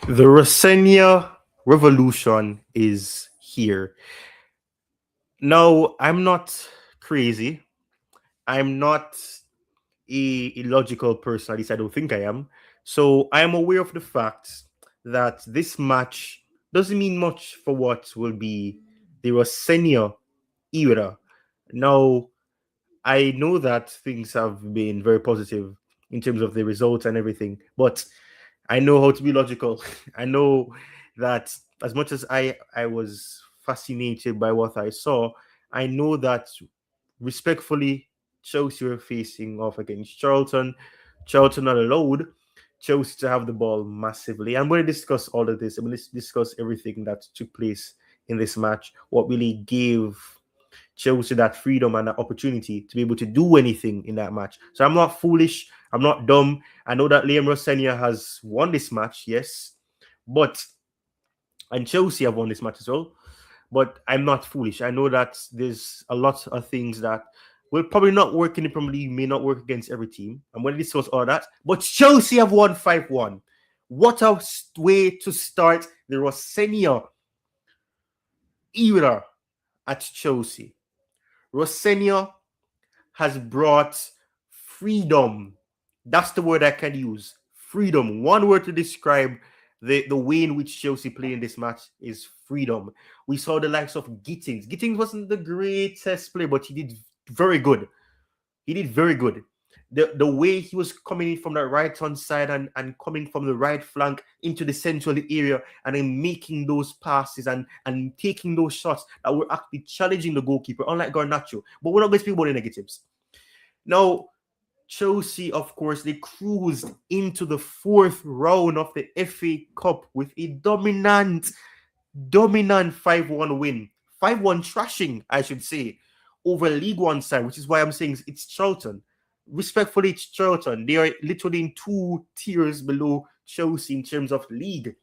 The Rosenior revolution is here. Now, I'm not crazy. I'm not a illogical person. At least I don't think I am. So I am aware of the fact that this match doesn't mean much for what will be the Rosenior era. Now, I know that things have been very positive in terms of the results and everything, but I know how to be logical. I know that as much as I was fascinated by what I saw, I know that respectfully, Chelsea were facing off against Charlton. Charlton not allowed Chelsea to have the ball massively. I'm going to discuss all of this. I'm going to discuss everything that took place in this match, what really gave Chelsea that freedom and that opportunity to be able to do anything in that match. So I'm not foolish. I'm not dumb. I know that Liam Rosenior has won this match, yes, but and Chelsea have won this match as well. But I'm not foolish. I know that there's a lot of things that will probably not work in the Premier League, may not work against every team. I'm going to discuss all that. But Chelsea have won 5-1. What a way to start the Rosenior era at Chelsea. Rosenior has brought freedom. That's the word I can use. Freedom. One word to describe the way in which Chelsea play in this match is freedom. We saw the likes of Gittins. Gittins wasn't the greatest player, but he did very good. He did very good. The way he was coming in from the right hand side and coming from the right flank into the central area and then making those passes and taking those shots that were actually challenging the goalkeeper, unlike Garnacho. But we're not going to speak about the negatives. Now, Chelsea, of course, they cruised into the fourth round of the FA Cup with a dominant 5-1 win. 5-1 trashing, I should say, over League One side, which is why I'm saying it's Charlton. Respectfully, it's Charlton. They are literally in 2 tiers below Chelsea in terms of league.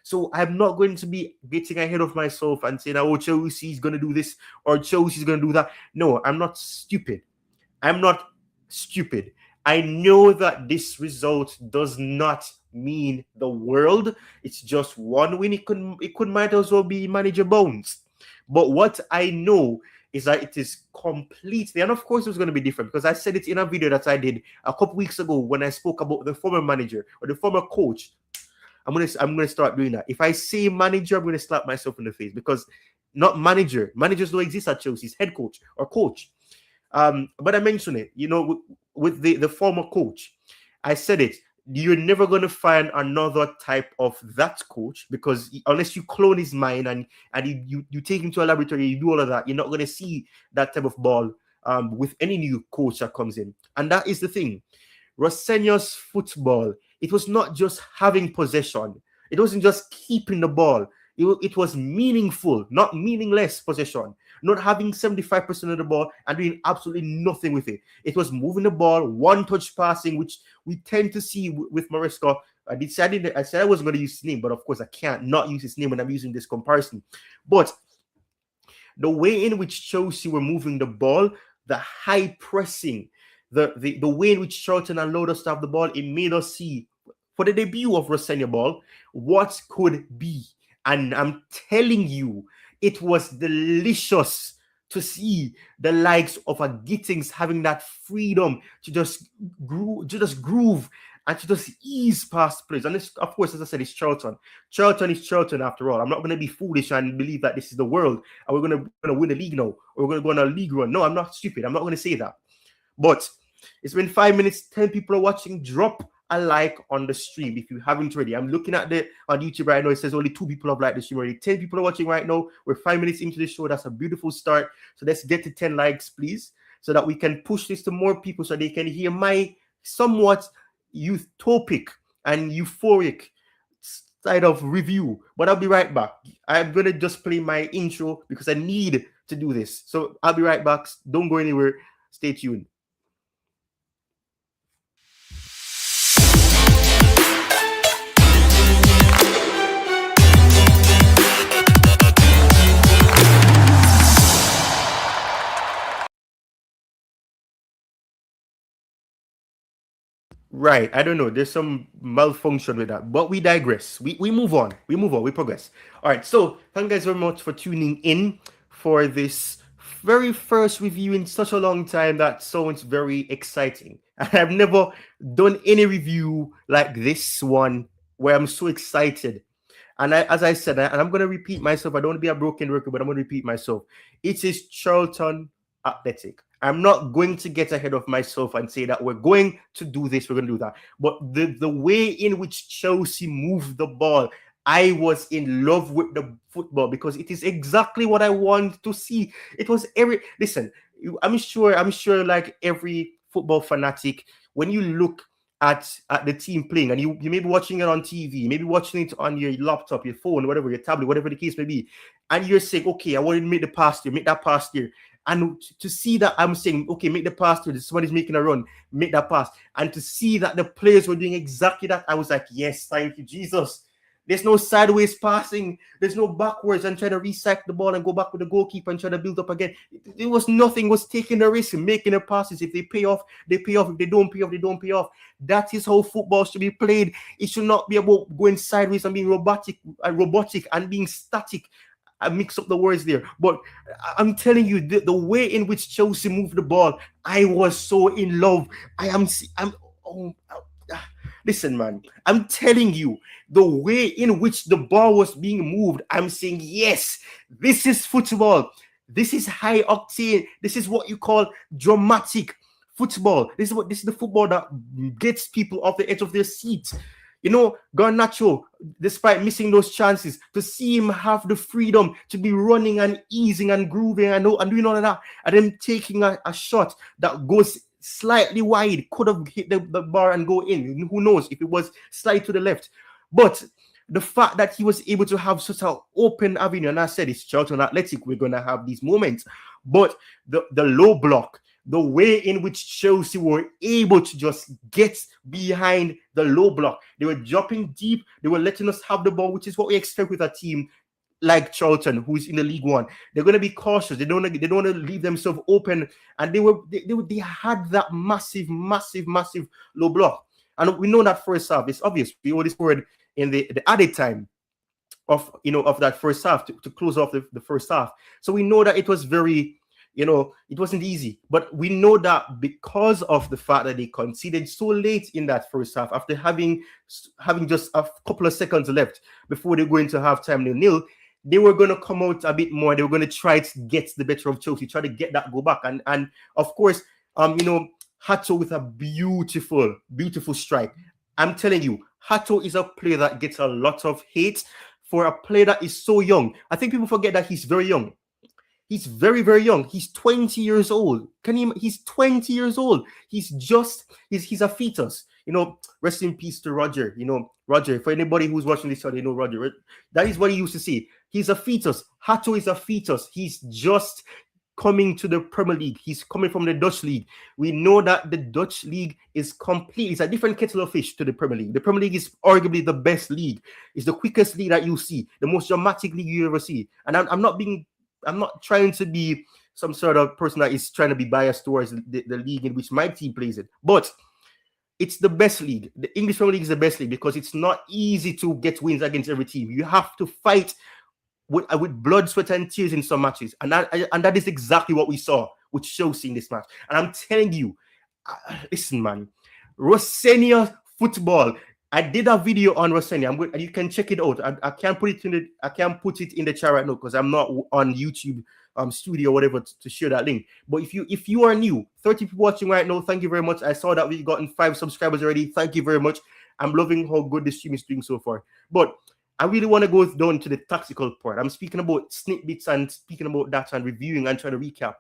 So I'm not going to be getting ahead of myself and saying, oh, Chelsea's going to do this or Chelsea's going to do that. No, I'm not stupid. I'm not stupid. I know that this result does not mean the world. It's just one win. It could might as well be manager bones. But what I know is that it is completely, and of course it was going to be different because I said it in a video that I did a couple weeks ago when I spoke about the former manager or the former coach. I'm gonna start doing that. If I say manager, I'm gonna slap myself in the face because not manager. Managers don't exist at Chelsea's head coach or coach. But I mentioned it, with the former coach. I said it. You're never going to find another type of that coach because unless you clone his mind and you take him to a laboratory, you do all of that, you're not going to see that type of ball with any new coach that comes in. And that is the thing. Rosenior's football, it was not just having possession. It wasn't just keeping the ball. It was meaningful, not meaningless possession. Not having 75% of the ball and doing absolutely nothing with it. It was moving the ball, one-touch passing, which we tend to see with Maresca. I said I wasn't going to use his name, but of course I can't not use his name when I'm using this comparison. But the way in which Chelsea were moving the ball, the high pressing, the way in which Charlton allowed us to have the ball, it made us see, for the debut of Rosenior-ball, what could be. And I'm telling you, it was delicious to see the likes of a Gittins having that freedom to just groove and to just ease past plays. And this, of course, as I said, it's Charlton. Charlton is Charlton after all. I'm not going to be foolish and believe that this is the world and we're going to win the league now or we're going to go on a league run. No, I'm not stupid. I'm not going to say that. But it's been 5 minutes. 10 people are watching. Drop a like on the stream if you haven't already. I'm looking at on YouTube right now. It says only 2 people have liked the stream already. 10 people are watching right now. We're 5 minutes into the show. That's a beautiful start. So let's get to 10 likes, please, so that we can push this to more people so they can hear my somewhat utopic and euphoric side of review. But I'll be right back. I'm going to just play my intro because I need to do this. So I'll be right back. Don't go anywhere. Stay tuned. Right. I don't know. There's some malfunction with that, but we digress. We move on. We move on. We progress. All right. So thank you guys very much for tuning in for this very first review in such a long time. That sounds very exciting. I've never done any review like this one where I'm so excited. And as I said, and I'm going to repeat myself. I don't want to be a broken record, but I'm going to repeat myself. It is Charlton Athletic. I'm not going to get ahead of myself and say that we're going to do this, we're going to do that. But the way in which Chelsea moved the ball, I was in love with the football because it is exactly what I want to see. It was listen, I'm sure like every football fanatic, when you look at the team playing and you may be watching it on TV, maybe watching it on your laptop, your phone, whatever, your tablet, whatever the case may be, and you're saying, okay, I want to make the pass here, make that pass here. And to see that I'm saying, okay, make the pass here, somebody's making a run, make that pass. And to see that the players were doing exactly that, I was like, yes, thank you, Jesus. There's no sideways passing. There's no backwards and trying to recycle the ball and go back with the goalkeeper and try to build up again. It was nothing. It was taking the risk and making the passes. If they pay off, they pay off. If they don't pay off, they don't pay off. That is how football should be played. It should not be about going sideways and being robotic and being static. I mix up the words there. But I'm telling you, the way in which Chelsea moved the ball, I was so in love. Listen, man, I'm telling you, the way in which the ball was being moved, I'm saying, yes, this is football. This is high octane. This is what you call dramatic football. This is the football that gets people off the edge of their seats. You know, Garnacho, despite missing those chances, to see him have the freedom to be running and easing and grooving and doing all of that, and then taking a shot that goes slightly wide, could have hit the bar and go in. Who knows if it was slightly to the left. But the fact that he was able to have such an open avenue, and I said it's Charlton Athletic, we're going to have these moments. But the low block, the way in which Chelsea were able to just get behind the low block, they were dropping deep, they were letting us have the ball, which is what we expect with a team like Charlton, who's in the League One. They're going to be cautious. They don't want to leave themselves open, and they had that massive low block. And we know that first half. It's obvious. We already scored in the added time of that first half to close off the first half. So we know that it was very, it wasn't easy. But we know that because of the fact that they conceded so late in that first half, after having just a couple of seconds left before they go into halftime 0-0, they were going to come out a bit more. They were going to try to get the better of Chelsea, try to get that go back. And of course, Hato with a beautiful strike. I'm telling you, Hato is a player that gets a lot of hate for a player that is so young. I think people forget that he's very young. He's very, very young. He's 20 years old. He's 20 years old. He's a fetus. Rest in peace to Roger. Roger, for anybody who's watching this show, they know Roger. That is what he used to say. He's a fetus. Hato is a fetus. He's just coming to the Premier League. He's coming from the Dutch League. We know that the Dutch League is complete. It's a different kettle of fish to the Premier League. The Premier League is arguably the best league. It's the quickest league that you see, the most dramatic league you ever see. And I'm not trying to be some sort of person that is trying to be biased towards the league in which my team plays it. But it's the best league. The English Premier League is the best league because it's not easy to get wins against every team. You have to fight with blood, sweat, and tears in some matches. And that is exactly what we saw with Chelsea in this match. And I'm telling you, listen, man, Rosenior football. I did a video on Rosenior. You can check it out. I can't put it in the chat right now because I'm not on YouTube studio or whatever to share that link. But if you are new, 30 people watching right now, thank you very much. I saw that we've gotten 5 subscribers already. Thank you very much. I'm loving how good the stream is doing so far. But I really want to go down to the tactical part. I'm speaking about snippets and speaking about that and reviewing and trying to recap.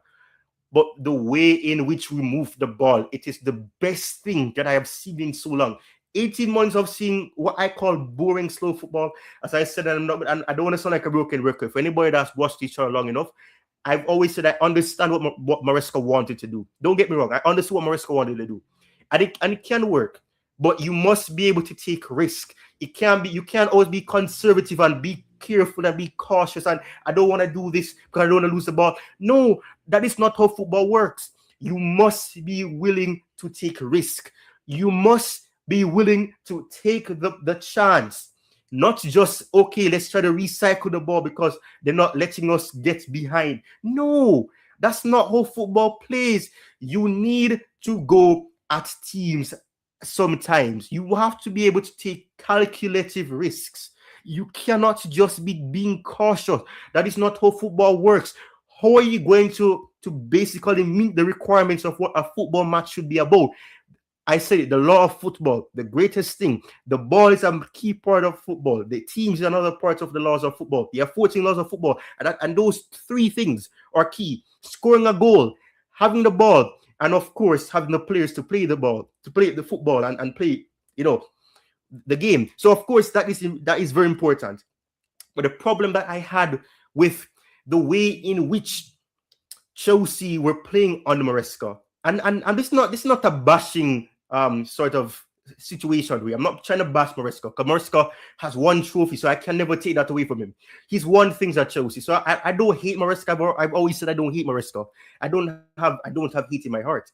But the way in which we move the ball, it is the best thing that I have seen in so long. 18 months of seeing what I call boring, slow football. As I said, I don't want to sound like a broken record. For anybody that's watched each other long enough, I've always said I understand what Maresca wanted to do. Don't get me wrong. I understood what Maresca wanted to do. And it can work. But you must be able to take risk. You can't always be conservative and be careful and be cautious. And I don't want to do this because I don't want to lose the ball. No, that is not how football works. You must be willing to take risk. You must be willing to take the chance. Not just, okay, let's try to recycle the ball because they're not letting us get behind. No, that's not how football plays. You need to go at teams sometimes. You have to be able to take calculative risks. You cannot just be being cautious. That is not how football works. How are you going to basically meet the requirements of what a football match should be about? I said it, the law of football, the greatest thing. The ball is a key part of football. The teams is another part of the laws of football. There are 14 laws of football, and those three things are key. Scoring a goal, having the ball, and of course, having the players to play the ball, to play the football and play, the game. So, of course, that is very important. But the problem that I had with the way in which Chelsea were playing on Maresca, and this is not a bashing sort of situation. I'm not trying to bash Maresca, because Maresca has one trophy, so I can never take that away from him. He's won things at Chelsea, so I don't hate Maresca. I've always said I don't hate Maresca. I don't have hate in my heart.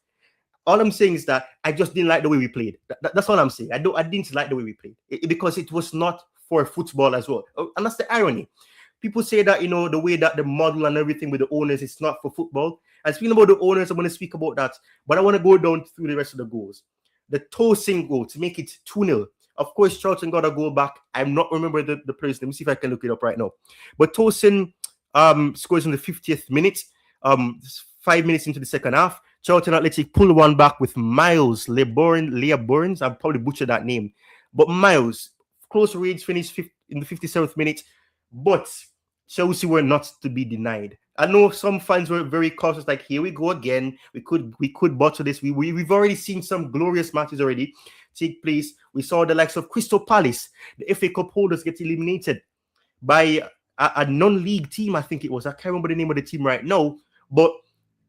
All I'm saying is that I just didn't like the way we played. That's all I'm saying. I didn't like the way we played because it was not for football as well, and that's the irony. People say that, the way that the model and everything with the owners is not for football. And speaking about the owners, I'm going to speak about that. But I want to go down through the rest of the goals. The Tosin goal to make it 2-0. Of course, Charlton got a goal back. I'm not remembering the players. Let me see if I can look it up right now. But Tosin scores in the 50th minute, 5 minutes into the second half. Charlton Athletic pull one back with Miles Leah Burns. I've probably butchered that name. But Miles, close range finish in the 57th minute. But Chelsea were not to be denied. I know some fans were very cautious, like, here we go again. We could bottle this. We've already seen some glorious matches already take place. We saw the likes of Crystal Palace, the FA Cup holders, get eliminated by a non-league team, I think it was. I can't remember the name of the team right now. But,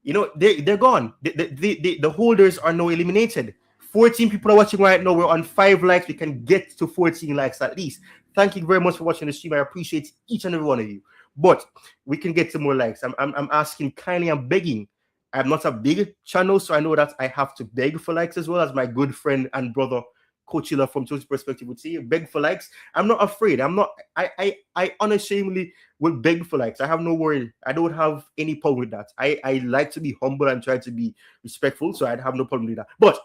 they're gone. The holders are now eliminated. 14 people are watching right now. We're on 5 likes. We can get to 14 likes at least. Thank you very much for watching the stream. I appreciate each and every one of you. But we can get some more likes. I'm asking kindly, I'm begging. I'm not a big channel, so I know that I have to beg for likes as well, as my good friend and brother Coachilla from Chelsea Perspective would say. Beg for likes. I'm not afraid. I unashamedly will beg for likes. I have no worry. I don't have any problem with that. I like to be humble and try to be respectful, so I'd have no problem with that. But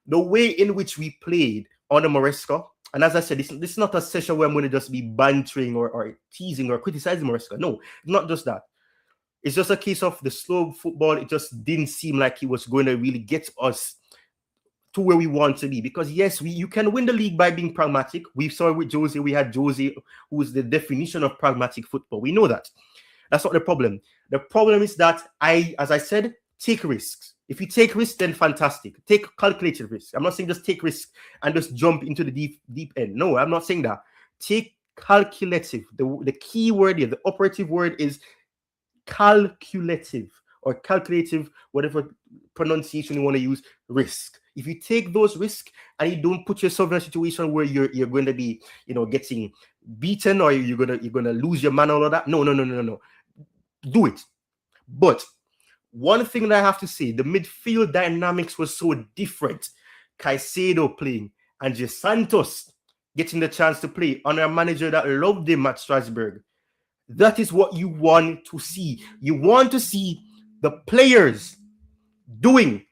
the way in which we played under Maresca, and as I said, this is not a session where I'm going to just be bantering or teasing or criticizing Maresca. No, not just that. It's just a case of the slow football. It just didn't seem like he was going to really get us to where we want to be. Because yes, you can win the league by being pragmatic. We saw it with Jose. We had Jose, who was the definition of pragmatic football. We know that. That's not the problem. The problem is that as I said, take risks. If you take risks, then fantastic. Take calculated risks. I'm not saying just take risks and just jump into the deep end. No, I'm not saying that. Take calculative. The key word here, the operative word is calculative or calculative, whatever pronunciation you want to use, risk. If you take those risks and you don't put yourself in a situation where you're going to be, getting beaten or you're gonna lose your man, all of that. No. Do it. But one thing that I have to say, the midfield dynamics was so different. Caicedo playing and Jay Santos getting the chance to play under a manager that loved him at Strasbourg. That is what you want to see. You want to see the players doing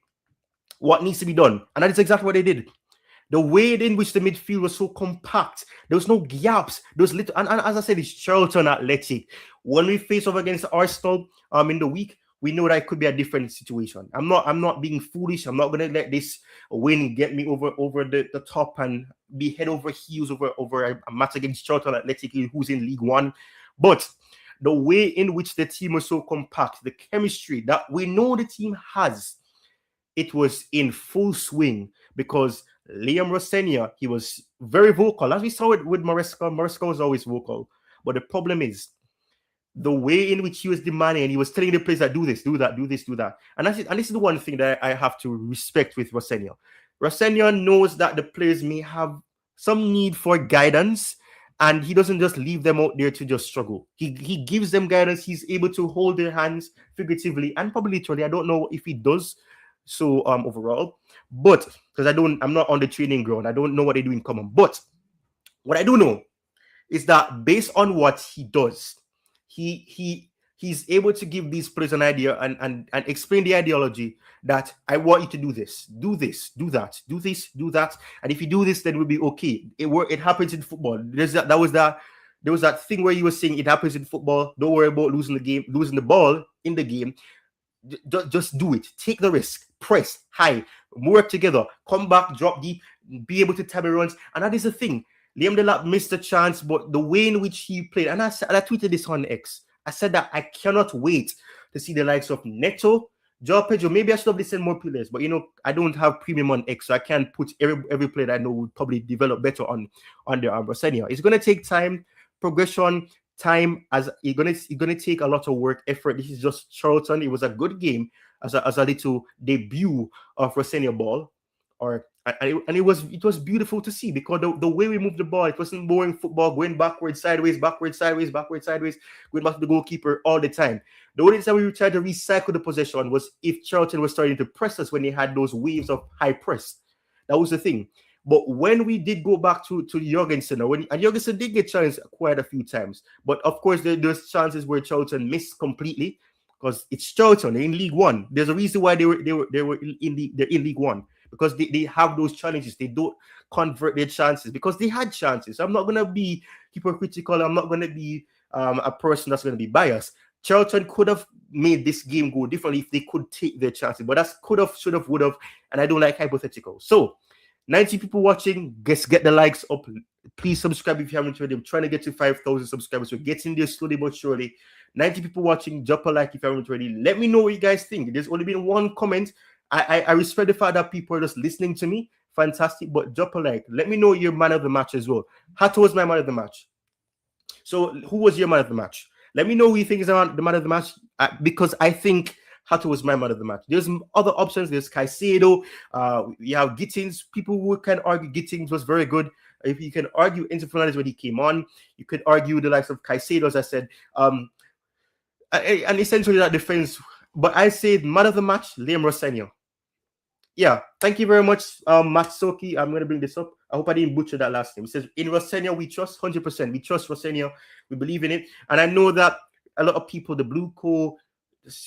what needs to be done. And that is exactly what they did. The way in which the midfield was so compact, there was no gaps. There was little, and as I said, it's Charlton Athletic. When we face off against Arsenal in the week, we know that it could be a different situation. I'm not being foolish. I'm not going to let this win get me over the top and be head over heels over a match against Charlton Athletic, who's in League One. But the way in which the team was so compact, the chemistry that we know the team has, it was in full swing because Liam Rosenior, he was very vocal. As we saw it with Maresca, Maresca was always vocal. But the problem is, the way in which he was demanding, and he was telling the players that do this, do that, do this, do that. And this is the one thing that I have to respect with Rosenior. Rosenior knows that the players may have some need for guidance, and he doesn't just leave them out there to just struggle. He gives them guidance. He's able to hold their hands figuratively and probably literally. I don't know if he does So overall, but because I'm not on the training ground, I don't know what they do in common. But what I do know is that based on what he does, he's able to give these players an idea and explain the ideology that I want you to do this, do that, do this, do that, and if you do this, then we'll be okay. It happens in football. There was that thing where you were saying it happens in football. Don't worry about losing the ball in the game. Just do it. Take the risk. Press high. Work together. Come back. Drop deep. Be able to time runs. And that is the thing. Liam Delap missed a chance, but the way in which he played, and I tweeted this on X. I said that I cannot wait to see the likes of Neto, Joao Pedro. Maybe I should have listened more players, but I don't have premium on X, so I can't put every player that I know would probably develop better on the Rosenior. It's going to take time, progression, time, as it's gonna take a lot of work, effort. This is just Charlton. It was a good game as a little debut of Rosenior-ball, and it was beautiful to see, because the way we moved the ball, it wasn't boring football going backwards, sideways, backwards, sideways, backwards, sideways, going back to the goalkeeper all the time. The only time we tried to recycle the possession was if Charlton was starting to press us when they had those waves of high press. That was the thing. But when we did go back to Jorgensen, and Jorgensen did get challenged quite a few times, but of course there's chances where Charlton missed completely, because it's Charlton. They're in League One. There's a reason why they're in League One, because they have those challenges. They don't convert their chances because they had chances. I'm not gonna be hypocritical. I'm not gonna be a person that's gonna be biased. Charlton could have made this game go differently if they could take their chances, but that's could have, should have, would have, and I don't like hypothetical. So 90 people watching, get the likes up. Please subscribe if you haven't already. I'm trying to get to 5,000 subscribers. We're getting there slowly but surely. 90 people watching, drop a like if you haven't already. Let me know what you guys think. There's only been one comment. I respect the fact that people are just listening to me. Fantastic, but drop a like. Let me know your man of the match as well. Hato was my man of the match. So who was your man of the match? Let me know who you think is the man of the match, because I think Hato was my man of the match. There's other options. There's Caicedo. You have Gittins. People who can argue Gittins was very good. If you can argue Enzo Fernandez when he came on, you could argue the likes of Caicedo, as I said. And essentially that defense. But I say man of the match, Liam Rosenior. Yeah, thank you very much, Matsuki. I'm going to bring this up. I hope I didn't butcher that last name. It says, in Rosenior, we trust 100%. We trust Rosenior. We believe in it. And I know that a lot of people, the Blue Co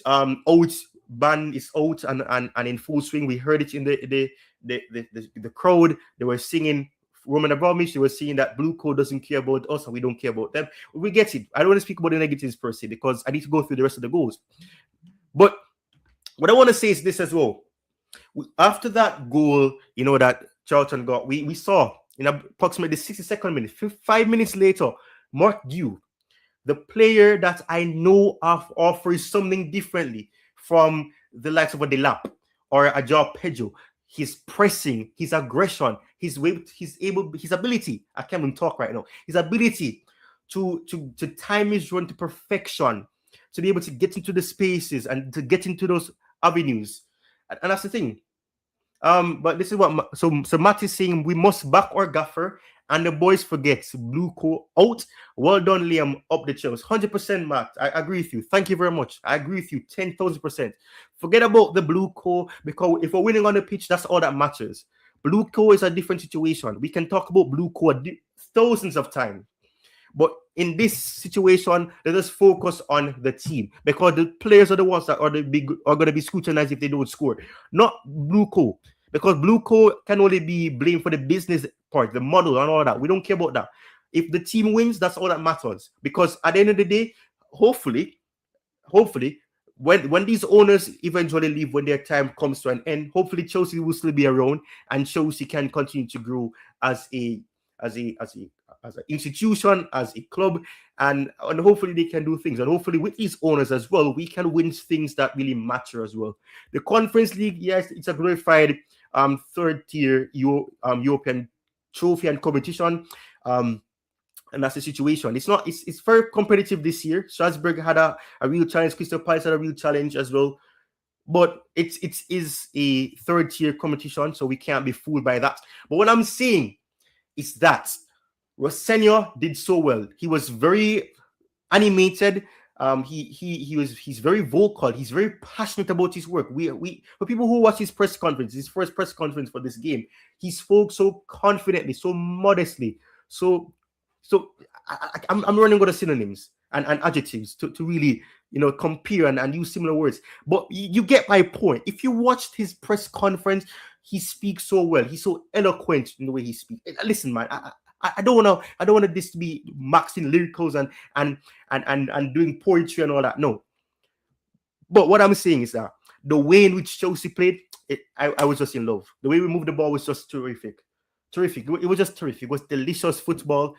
out ban is out and in full swing. We heard it in the crowd. They were singing Roman Abramovich. They were saying that Blue Co doesn't care about us and we don't care about them. We get it. I don't want to speak about the negatives per se, because I need to go through the rest of the goals. But what I want to say is this as well. After that goal, that Charlton got, we saw in approximately the 62nd minute, 5 minutes later, Mark Dew, the player that I know offers something differently from the likes of a Delap or a Joao Pedro. His pressing, his aggression, his ability. I can't even talk right now. His ability to time his run to perfection, to be able to get into the spaces and to get into those avenues. And that's the thing. But this is what so Matt is saying: we must back our gaffer, and the boys forget Blue Co out. Well done, Liam, up the chills. 100%, Matt. I agree with you. Thank you very much. I agree with you 10,000%. Forget about the Blue Co, because if we're winning on the pitch, that's all that matters. Blue Co is a different situation. We can talk about Blue Co thousands of times, but in this situation, let us focus on the team, because the players are the ones that are going to be scrutinized if they don't score, not Blue Co. Because Blue Co can only be blamed for the business part, the model and all that. We don't care about that. If the team wins, that's all that matters. Because at the end of the day, hopefully, when these owners eventually leave, when their time comes to an end, hopefully Chelsea will still be around and Chelsea can continue to grow as an institution, as a club, and hopefully they can do things. And hopefully with these owners as well, we can win things that really matter as well. The Conference League, yes, it's a glorified third tier European trophy and competition. And that's the situation. It's very competitive this year. Strasbourg had a real challenge. Crystal Palace had a real challenge as well. But it is a third tier competition, so we can't be fooled by that. But what I'm saying is that Rosenior did so well. He was very animated. He's very vocal. He's very passionate about his work. We for people who watch his press conference, his first press conference for this game, he spoke so confidently, so modestly, so I'm running out of synonyms and adjectives to really compare and use similar words. But you get my point. If you watched his press conference, he speaks so well. He's so eloquent in the way he speaks. Listen, man, I don't want this to be maxing lyricals and doing poetry and all that. No. But what I'm saying is that the way in which Chelsea played, I was just in love. The way we moved the ball was just terrific. Terrific. It was just terrific. It was delicious football.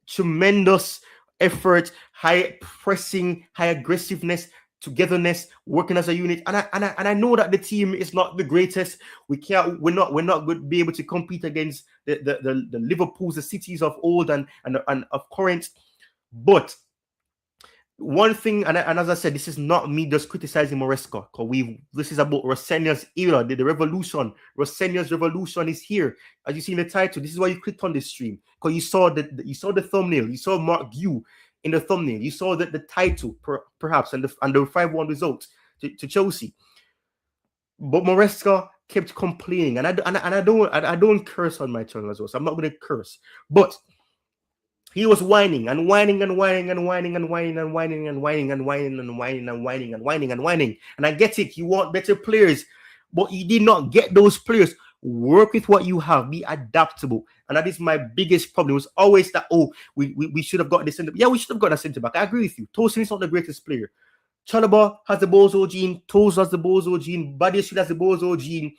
Tremendous effort, high pressing, high aggressiveness, togetherness, working as a unit. And I know that the team is not the greatest. We're not going to be able to compete against the Liverpools, the cities of old and of current. But one thing, and as I said, this is not me just criticizing Maresca, because this is about Rosenior's era, the revolution. Rosenior's revolution is here. As you see in the title, this is why you clicked on this stream, because you saw the thumbnail, you saw Mark Guew in the thumbnail, you saw the title perhaps and the 5-1 result to Chelsea. But Maresca kept complaining, and I don't curse on my channel as well, so I'm not going to curse, but he was whining and whining and whining and whining and whining and whining and whining and whining and whining and whining and whining and whining. And I get it. You want better players, but you did not get those players. Work with what you have. Be adaptable. And that is my biggest problem. It was always that, we should have got the centre back. Yeah, we should have got a centre back. I agree with you. Tosin is not the greatest player. Chalobah has the Bozo gene. Toes has the Bozo gene. Badiashile has the Bozo gene.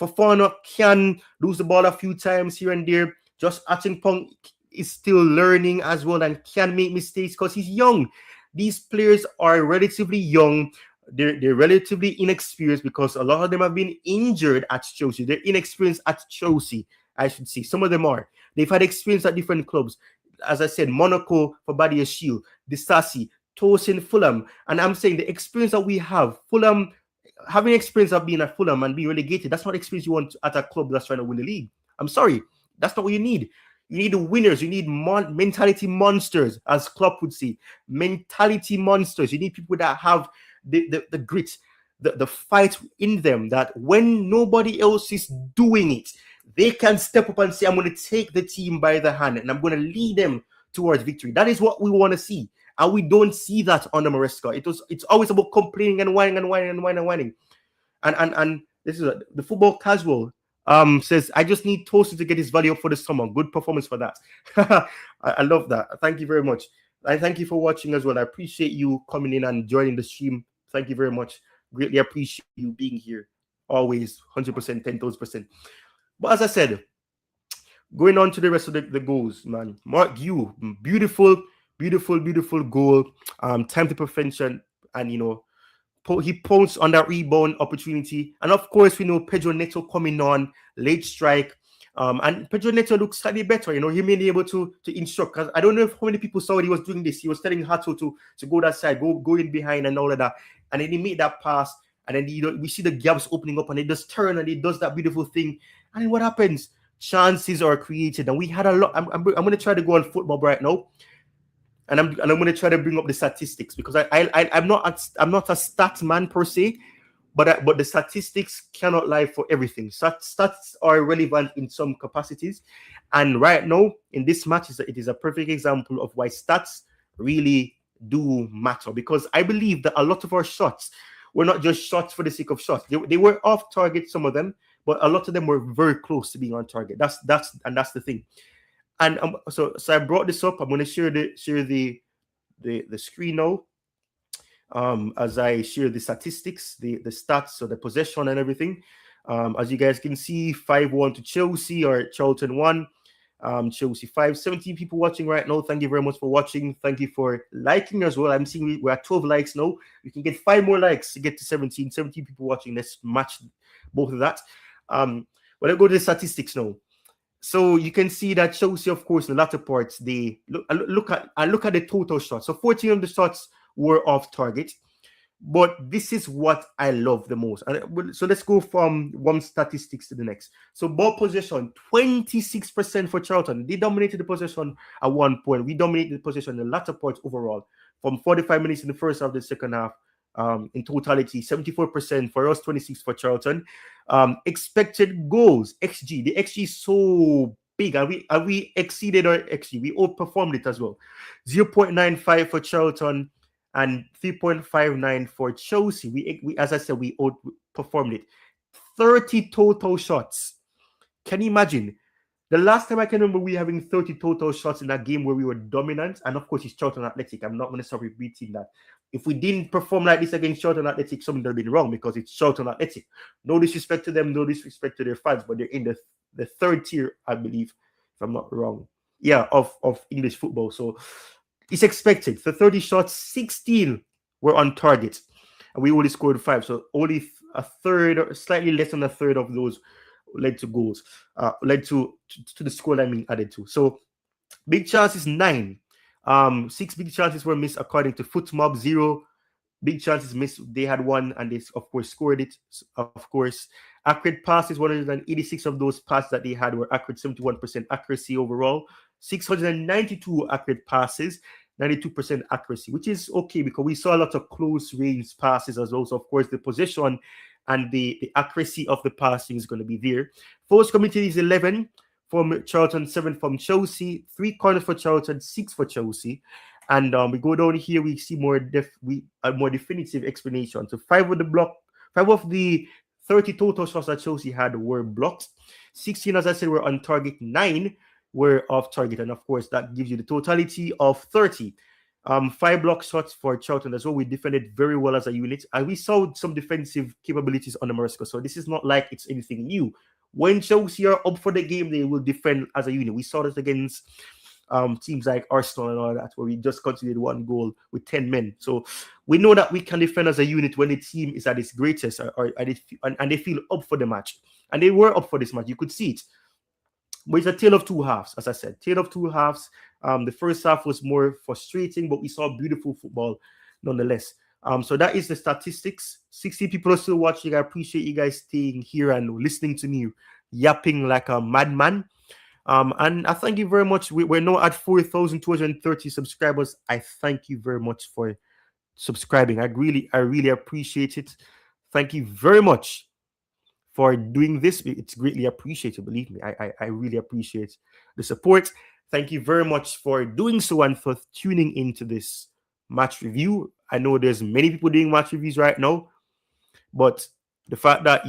Fofana can lose the ball a few times here and there. Just Achimpong is still learning as well and can make mistakes because he's young. These players are relatively young. They're relatively inexperienced because a lot of them have been injured at Chelsea. They're inexperienced at Chelsea, I should say. Some of them are. They've had experience at different clubs. As I said, Monaco for Badiashile, Disasi, Tosin, Fulham. And I'm saying the experience that we have, Fulham, having experience of being at Fulham and being relegated, that's not experience you want at a club that's trying to win the league. I'm sorry. That's not what you need. You need the winners. You need mentality monsters, as Klopp would say. Mentality monsters. You need people that have the grit, the fight in them, that when nobody else is doing it, they can step up and say, I'm going to take the team by the hand and I'm going to lead them towards victory. That is what we want to see. And we don't see that under Maresca. It's always about complaining and whining and whining and whining and whining. And this is the football casual. Says, I just need Tosin to get his value up for the summer. Good performance for that. I love that. Thank you very much. I thank you for watching as well. I appreciate you coming in and joining the stream. Thank you very much. Greatly appreciate you being here. Always 100%, 10,000%. But as I said, going on to the rest of the goals, man. Mark Guew, beautiful goal. Time to perfection, and he pounced on that rebound opportunity. And of course, we know Pedro Neto coming on, late strike. And Pedro Neto looks slightly better. He may be able to instruct. Because I don't know how many people saw when he was doing this. He was telling Hato to go that side, go in behind and all of that. And then he made that pass. And then we see the gaps opening up and he just turn and he does that beautiful thing. And then what happens? Chances are created. And we had a lot. I'm going to try to go on football right now. And I'm going to try to bring up the statistics because I'm not a stat man per se, but the statistics cannot lie for everything. Stats are relevant in some capacities, and right now in this match it is a perfect example of why stats really do matter. Because I believe that a lot of our shots were not just shots for the sake of shots. They were off target, some of them, but a lot of them were very close to being on target. That's the thing. And so I brought this up. I'm going to share the screen now. As I share the statistics, the stats, so the possession and everything. As you guys can see, 5-1 to Chelsea, or Charlton 1, Chelsea 5. 17 people watching right now. Thank you very much for watching. Thank you for liking as well. I'm seeing we're at 12 likes now. We can get 5 more likes to get to 17 people watching. Let's match both of that. Well, I'll go to the statistics now. So you can see that Chelsea, of course, in the latter parts, they look at the total shots. So 14 of the shots were off target, but this is what I love the most. And so let's go from one statistics to the next. So ball possession, 26% for Charlton. They dominated the possession at one point. We dominated the possession in the latter parts overall. from 45 minutes in the first half, the second half. In totality, 74% for us, 26 for Charlton. Expected goals, XG. The XG is so big, and we exceeded our XG. We outperformed it as well. 0.95 for Charlton and 3.59 for Chelsea. We as I said, we outperformed it. 30 total shots. Can you imagine? The last time I can remember we having 30 total shots in that game where we were dominant, and of course it's Charlton Athletic. I'm not going to stop repeating that. If we didn't perform like this against Charlton Athletic, something would have been wrong because it's Charlton Athletic. No disrespect to them, no disrespect to their fans, but they're in the third tier, I believe, if I'm not wrong. Yeah, of English football. So it's expected. So 30 shots, 16 were on target, and we only scored 5. So only a third, or slightly less than a third of those led to goals, led to the scoreline being added to. So big chances 9. 6 big chances were missed according to FootMob. 0 big chances missed. They had 1, and they of course scored it. Of course, accurate passes, 186 of those passes that they had were accurate, 71% accuracy overall. 692 accurate passes, 92% accuracy, which is okay because we saw a lot of close range passes as well. So of course the possession and the accuracy of the passing is going to be there. Force committed is 11 from Charlton, 7 from Chelsea, 3 corners for Charlton, 6 for Chelsea. And we go down here, we see more definitive explanation. So 5 of the 30 total shots that Chelsea had were blocked. 16, as I said, were on target. 9 were off target. And of course, that gives you the totality of 30. 5 block shots for Charlton as well. We defended very well as a unit, and we saw some defensive capabilities on the Maresca. So this is not like it's anything new. When Chelsea are up for the game, they will defend as a unit. We saw this against teams like Arsenal and all that, where we just conceded 1 goal with 10 men. So we know that we can defend as a unit when the team is at its greatest, and they feel up for the match. And they were up for this match. You could see it. But it's a tale of 2 halves, as I said. Tale of 2 halves. The first half was more frustrating, but we saw beautiful football nonetheless. So that is the statistics. 60 people are still watching. I appreciate you guys staying here and listening to me yapping like a madman. And I thank you very much. We're now at 4,230 subscribers. I thank you very much for subscribing. I really appreciate it. Thank you very much for doing this. It's greatly appreciated. Believe me, I really appreciate the support. Thank you very much for doing so and for tuning into this match review. I know there's many people doing match reviews right now, but the fact that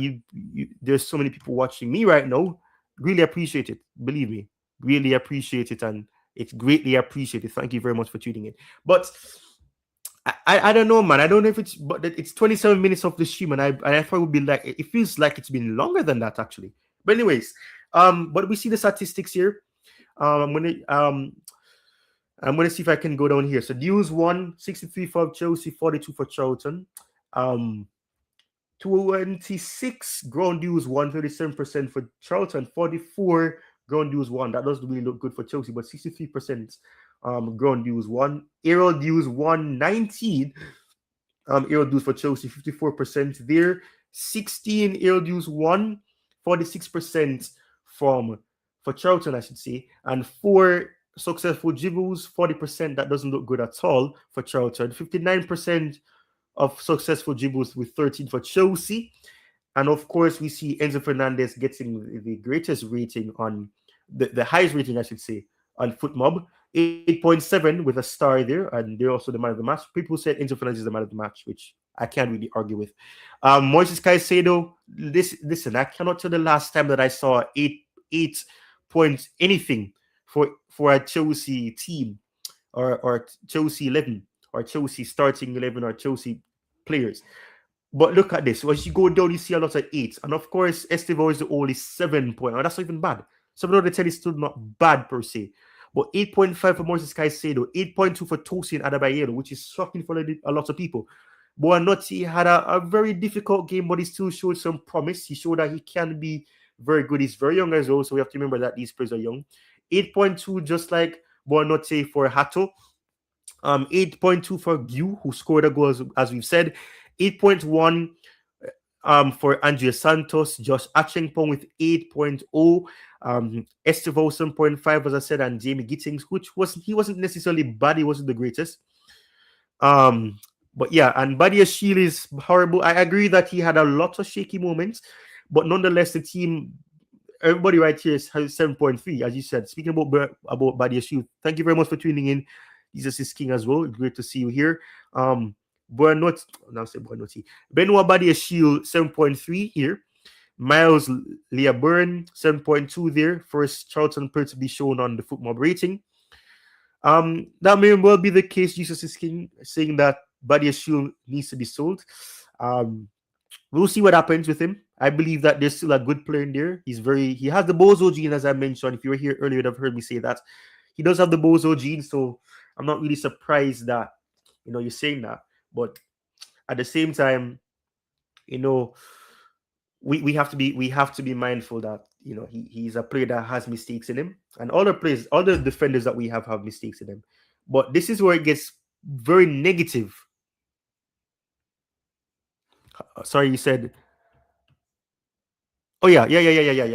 there's so many people watching me right now, really appreciate it. Believe me, really appreciate it, and it's greatly appreciated. Thank you very much for tuning in. But I don't know, man. I don't know if it's 27 minutes of the stream, and I thought it would be like, it feels like it's been longer than that actually. But anyways, but we see the statistics here. I'm gonna see if I can go down here. So duels 1, 63 for Chelsea, 42 for Charlton. 26 ground duels 1, 37% for Charlton, 44 ground duels 1. That doesn't really look good for Chelsea, but 63% ground duels 1. Aerial duels 1, 19 aerial duels for Chelsea, 54% there. 16 aerial duels 1, 46% for Charlton, I should say, and 4 successful dribbles, 40%. That doesn't look good at all for Charlton. 59% of successful dribbles with 13 for Chelsea. And of course, we see Enzo Fernandez getting the greatest rating on the highest rating, I should say, on FootMob. 8.7 with a star there, and they're also the man of the match. People said Enzo Fernandez is the man of the match, which I can't really argue with. Moises Caicedo, listen, I cannot tell the last time that I saw 8 points anything for a Chelsea team or Chelsea 11 or Chelsea starting 11 or Chelsea players. But look at this. Once you go down, you see a lot of 8s. And of course, Estevao is the only 7 point. Oh, that's not even bad. 7 out of 10 is still not bad per se. But 8.5 for Moises Caicedo, 8.2 for Tosin Adebayo, which is shocking for a lot of people. Buonanotte had a very difficult game, but he still showed some promise. He showed that he can be very good. He's very young as well, so we have to remember that these players are young. 8.2, just like Buonanotte for Hato. 8.2 for Gu, who scored a goal, as we've said. 8.1 for Andrea Santos. Josh Achenkpong with 8.0. Estevao 7.5, as I said, and Jamie Gittings, he wasn't necessarily bad. He wasn't the greatest. But yeah, and Badia Shield is horrible. I agree that he had a lot of shaky moments, but nonetheless, the team, everybody right here has 7.3, as you said. Speaking about Badia Shield, thank you very much for tuning in. Jesus is King as well. Great to see you here. Benoit, now say Benoit. Benoit Badia Shield 7.3 here. Miles Leah Byrne 7.2 there. First Charlton player to be shown on the football rating. That may well be the case. Jesus is King saying that Badia Shield needs to be sold. We'll see what happens with him. I believe that there's still a good player in there. He has the Bozo gene, as I mentioned. If you were here earlier, you'd have heard me say that. He does have the Bozo gene, so I'm not really surprised that you're saying that. But at the same time, you know, we have to be mindful that he's a player that has mistakes in him, and all the defenders that we have mistakes in them. But this is where it gets very negative. Sorry, you said. Oh yeah.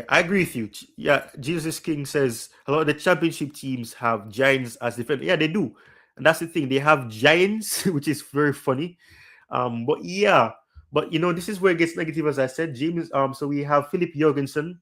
I agree with you. Yeah, Jesus King says a lot of the championship teams have giants as defenders. Yeah, they do, and that's the thing. They have giants, which is very funny. But yeah, but this is where it gets negative, as I said, James. So we have Philip Jorgensen.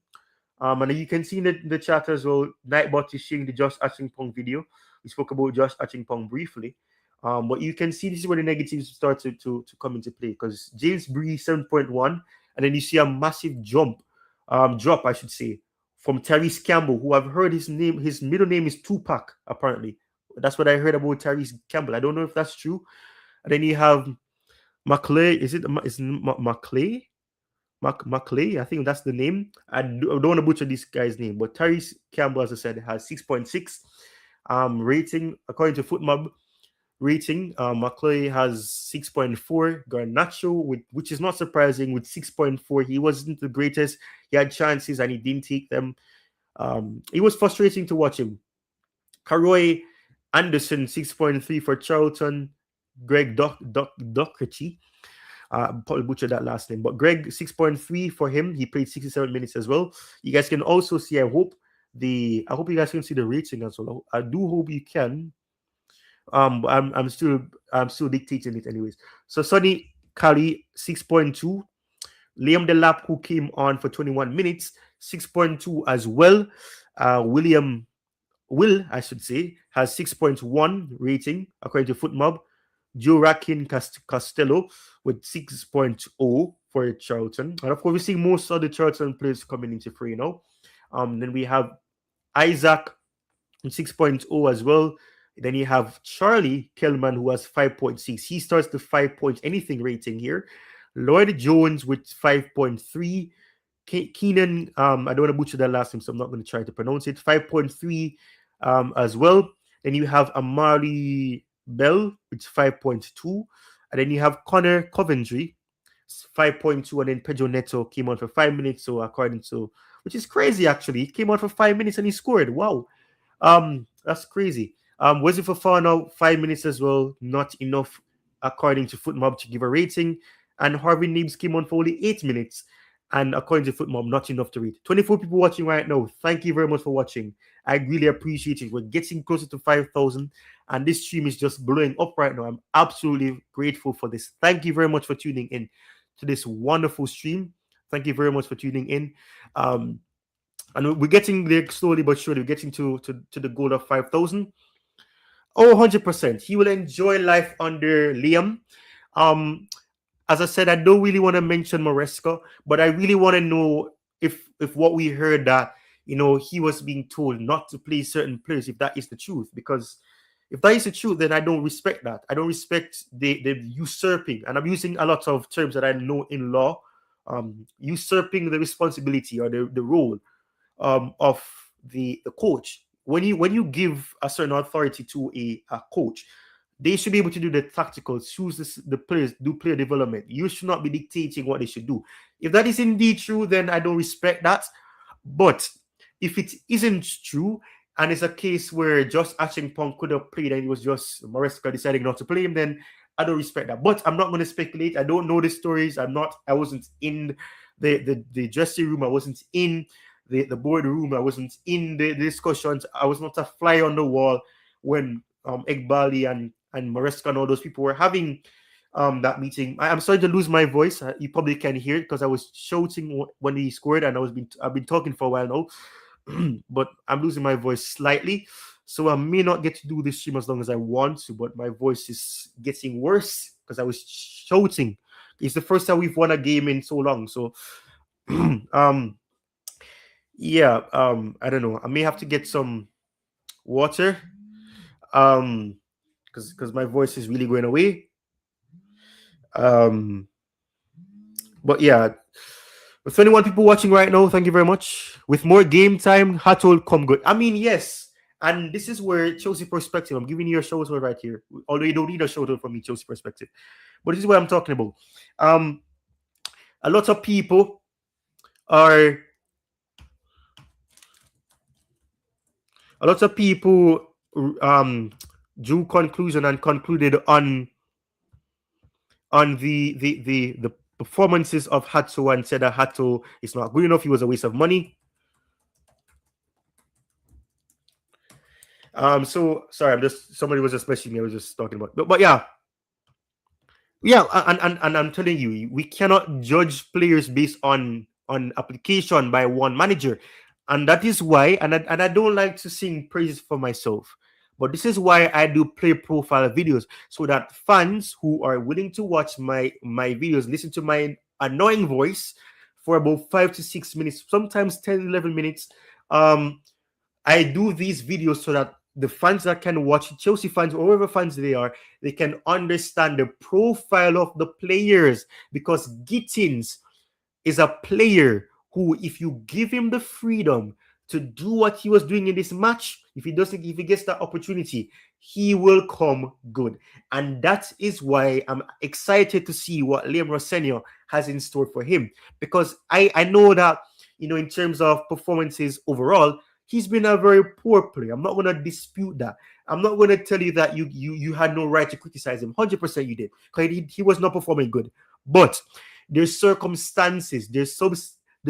And you can see in the chat as well, Nightbot is sharing the Josh Ashington video. We spoke about Josh Ashington briefly. But you can see this is where the negatives start to come into play, because James Bree 7.1, and then you see a massive drop, I should say, from Tyrese Campbell, who I've heard his middle name is Tupac, apparently. That's what I heard about Tyrese Campbell. I don't know if that's true. And then you have Maclay. Is it Maclay? Maclay, I think that's the name. I don't want to butcher this guy's name, but Tyrese Campbell, as I said, has 6.6 rating according to FootMob rating. Maclay has 6.4. Garnacho, which is not surprising, with 6.4. He wasn't the greatest. He had chances and he didn't take them. It was frustrating to watch him. Karoy Anderson 6.3 for Charlton. Greg Doherty. Probably butchered that last name, but Greg 6.3 for him. He played 67 minutes as well. You guys can also see. I hope you guys can see the rating as well. I do hope you can. I'm still dictating it anyways. So Sonny Kali 6.2. Liam Delap, who came on for 21 minutes, 6.2 as well. Will, I should say, has 6.1 rating according to FootMob. Joaquin Costello with 6.0 for Charlton. And of course, we're seeing most of the Charlton players coming into free now. Then we have Isaac with 6.0 as well. Then you have Charlie Kellman, who has 5.6. He starts the 5 point anything rating here. Lloyd Jones with 5.3. Keenan, I don't want to butcher that last name, so I'm not going to try to pronounce it. 5.3 as well. Then you have Amari Bell with 5.2, and then you have Connor Coventry 5.2, and then Pedro Neto came on for 5 minutes. So according to, which is crazy actually, he came on for 5 minutes and he scored. Wow, that's crazy. Wesley Fofana 5 minutes as well, not enough according to FootMob to give a rating, and Harvey Nibs came on for only 8 minutes. And according to FootMob, not enough to read. 24 people watching right now. Thank you very much for watching. I really appreciate it. We're getting closer to 5,000, and this stream is just blowing up right now. I'm absolutely grateful for this. Thank you very much for tuning in to this wonderful stream. Thank you very much for tuning in. And we're getting there slowly but surely. We're getting to the goal of 5,000. Oh, 100%. He will enjoy life under Liam. As I said, I don't really want to mention Maresca, but I really want to know if what we heard that he was being told not to play certain players, if that is the truth. Because if that is the truth, then I don't respect that. I don't respect the usurping, and I'm using a lot of terms that I know in law, usurping the responsibility or the role of the coach. When you give a certain authority to a coach, they should be able to do the tactical, choose the players, do player development. You should not be dictating what they should do. If that is indeed true, then I don't respect that. But if it isn't true, and it's a case where Josh Ashington could have played and it was just Maresca deciding not to play him, then I don't respect that. But I'm not going to speculate. I don't know the stories. I wasn't in the dressing room. I wasn't in the boardroom. I wasn't in the discussions. I was not a fly on the wall when Egbali and and Maresca and all those people were having that meeting. I'm starting to lose my voice. You probably can hear it because I was shouting when he scored, and I've been talking for a while now, but I'm losing my voice slightly, so I may not get to do this stream as long as I want to. But my voice is getting worse because I was shouting. It's the first time we've won a game in so long, so yeah. I don't know. I may have to get some water, because my voice is really going away. But yeah, with 21 people watching right now, thank you very much. With more game time, Hato will come good. I mean, yes. And this is where Chelsea perspective, I'm giving you a shout out right here. Although you don't need a shout out from me, Chelsea perspective. But this is what I'm talking about. A lot of people are drew conclusion and concluded on the performances of Hato and said that Hato is not good enough. He was a waste of money. So sorry, somebody was just messaging me. I was just talking about, but yeah, and I'm telling you, we cannot judge players based on application by one manager, and that is why. And I don't like to sing praises for myself, but this is why I do player profile videos, so that fans who are willing to watch my videos, listen to my annoying voice for about 5 to 6 minutes, sometimes 10, 11 minutes. I do these videos so that the fans that can watch, Chelsea fans or whoever fans they are, they can understand the profile of the players, because Gittins is a player who, if you give him the freedom to do what he was doing in this match, if he gets that opportunity, he will come good. And that is why I'm excited to see what Liam Rosenior has in store for him, because I know that, in terms of performances overall, he's been a very poor player. I'm not going to dispute that. I'm not going to tell you that you had no right to criticize him. 100% you did, because he was not performing good. But there's circumstances, there's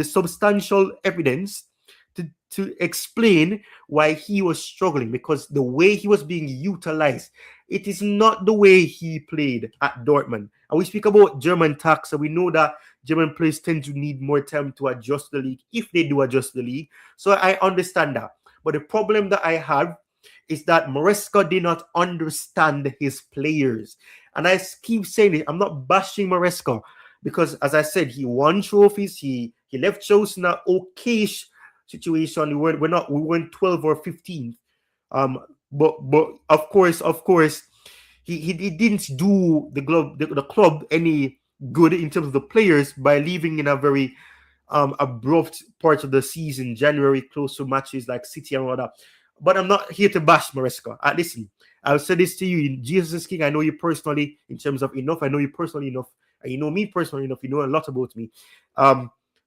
substantial evidence to explain why he was struggling, because the way he was being utilized, it is not the way he played at Dortmund. And we speak about German tax, and we know that German players tend to need more time to adjust the league, if they do adjust the league. So I understand that. But the problem that I have is that Maresca did not understand his players. And I keep saying it, I'm not bashing Maresca, because as I said, he won trophies. He left Chelsea in an okay-ish situation. We weren't 12 or 15. But of course, he didn't do the club any good in terms of the players by leaving in a very abrupt part of the season, January, close to matches like City and all that. But I'm not here to bash Maresca. Listen, I'll say this to you: in Jesus is King, I know you personally in terms of enough. I know you personally enough, and you know me personally enough. You know a lot about me.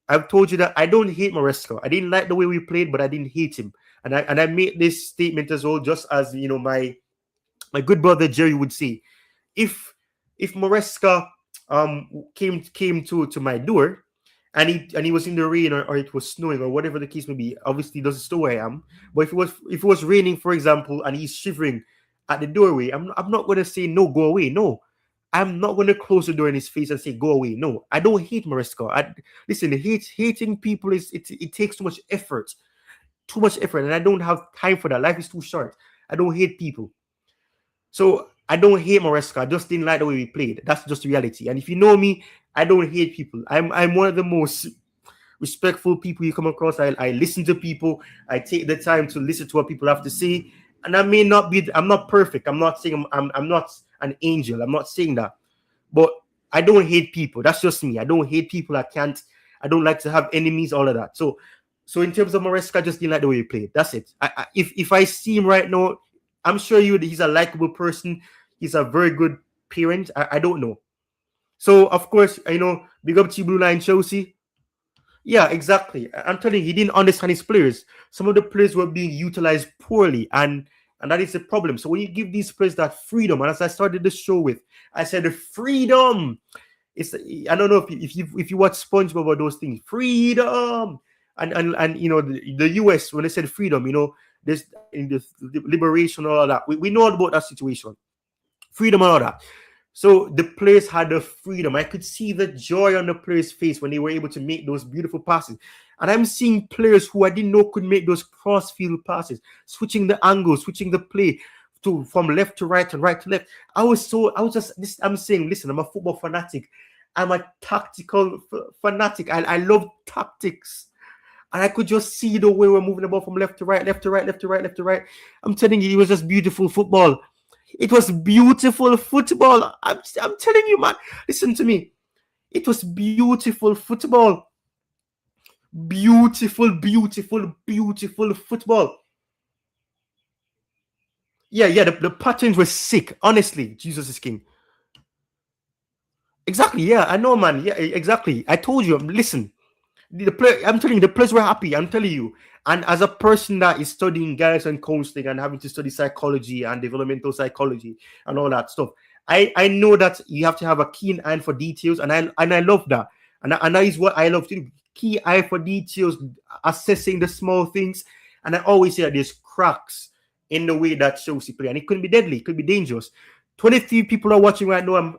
I've told you that I don't hate Maresca. I didn't like the way we played, but I didn't hate him. And I made this statement as well, just as my good brother Jerry would say. If Maresca came to my door and he was in the rain, or it was snowing, or whatever the case may be, obviously it doesn't snow where I am, but if it was raining, for example, and he's shivering at the doorway, I'm not going to say no, go away. No, I'm not going to close the door in his face and say go away. No, I don't hate Maresca. Listen, hating people it takes too much effort, and I don't have time for that. Life is too short. I don't hate people. So I don't hate Maresca. I just didn't like the way we played. That's just reality. And if you know me, I don't hate people. I'm one of the most respectful people you come across. I listen to people. I take the time to listen to what people have to say. And I'm not perfect. I'm not saying I'm not an angel. I'm not saying that. But I don't hate people. That's just me. I don't hate people. I don't like to have enemies, all of that. So in terms of Maresca, I just didn't like the way he played. That's it. If I see him right now, I'm sure he's a likable person. He's a very good parent. I don't know. So, of course, big up to Blue Line Chelsea. Yeah, exactly. I'm telling you, he didn't understand his players. Some of the players were being utilized poorly, and that is the problem. So when you give these players that freedom, and as I started the show with, I said the freedom. I don't know if you watch SpongeBob or those things. Freedom. And the US, when they said freedom, there's in the liberation, all of that. We know all about that situation. freedom and all that. So the players had the freedom. I could see the joy on the players' face when they were able to make those beautiful passes. And I'm seeing players who I didn't know could make those cross-field passes, switching the angle, switching the play from left to right and right to left. I'm saying, listen, I'm a football fanatic. I'm a tactical fanatic. I love tactics. And I could just see the way we're moving the ball from left to right, left to right, left to right, left to right. I'm telling you, it was just beautiful football. It was beautiful football. I'm telling you, man. Listen to me. It was beautiful football. Beautiful, beautiful, beautiful football. Yeah. The patterns were sick. Honestly, Jesus is king. Exactly. Yeah, I know, man. Yeah, exactly. I told you. Listen, I'm telling you, the players were happy. I'm telling you. And as a person that is studying guidance and counseling and having to study psychology and developmental psychology and all that stuff, I know that you have to have a keen eye for details, and I love that. And that is what I love to do. Key eye for details, assessing the small things. And I always say that there's cracks in the way that Chelsea play, and it could be deadly, it could be dangerous. 23 people are watching right now.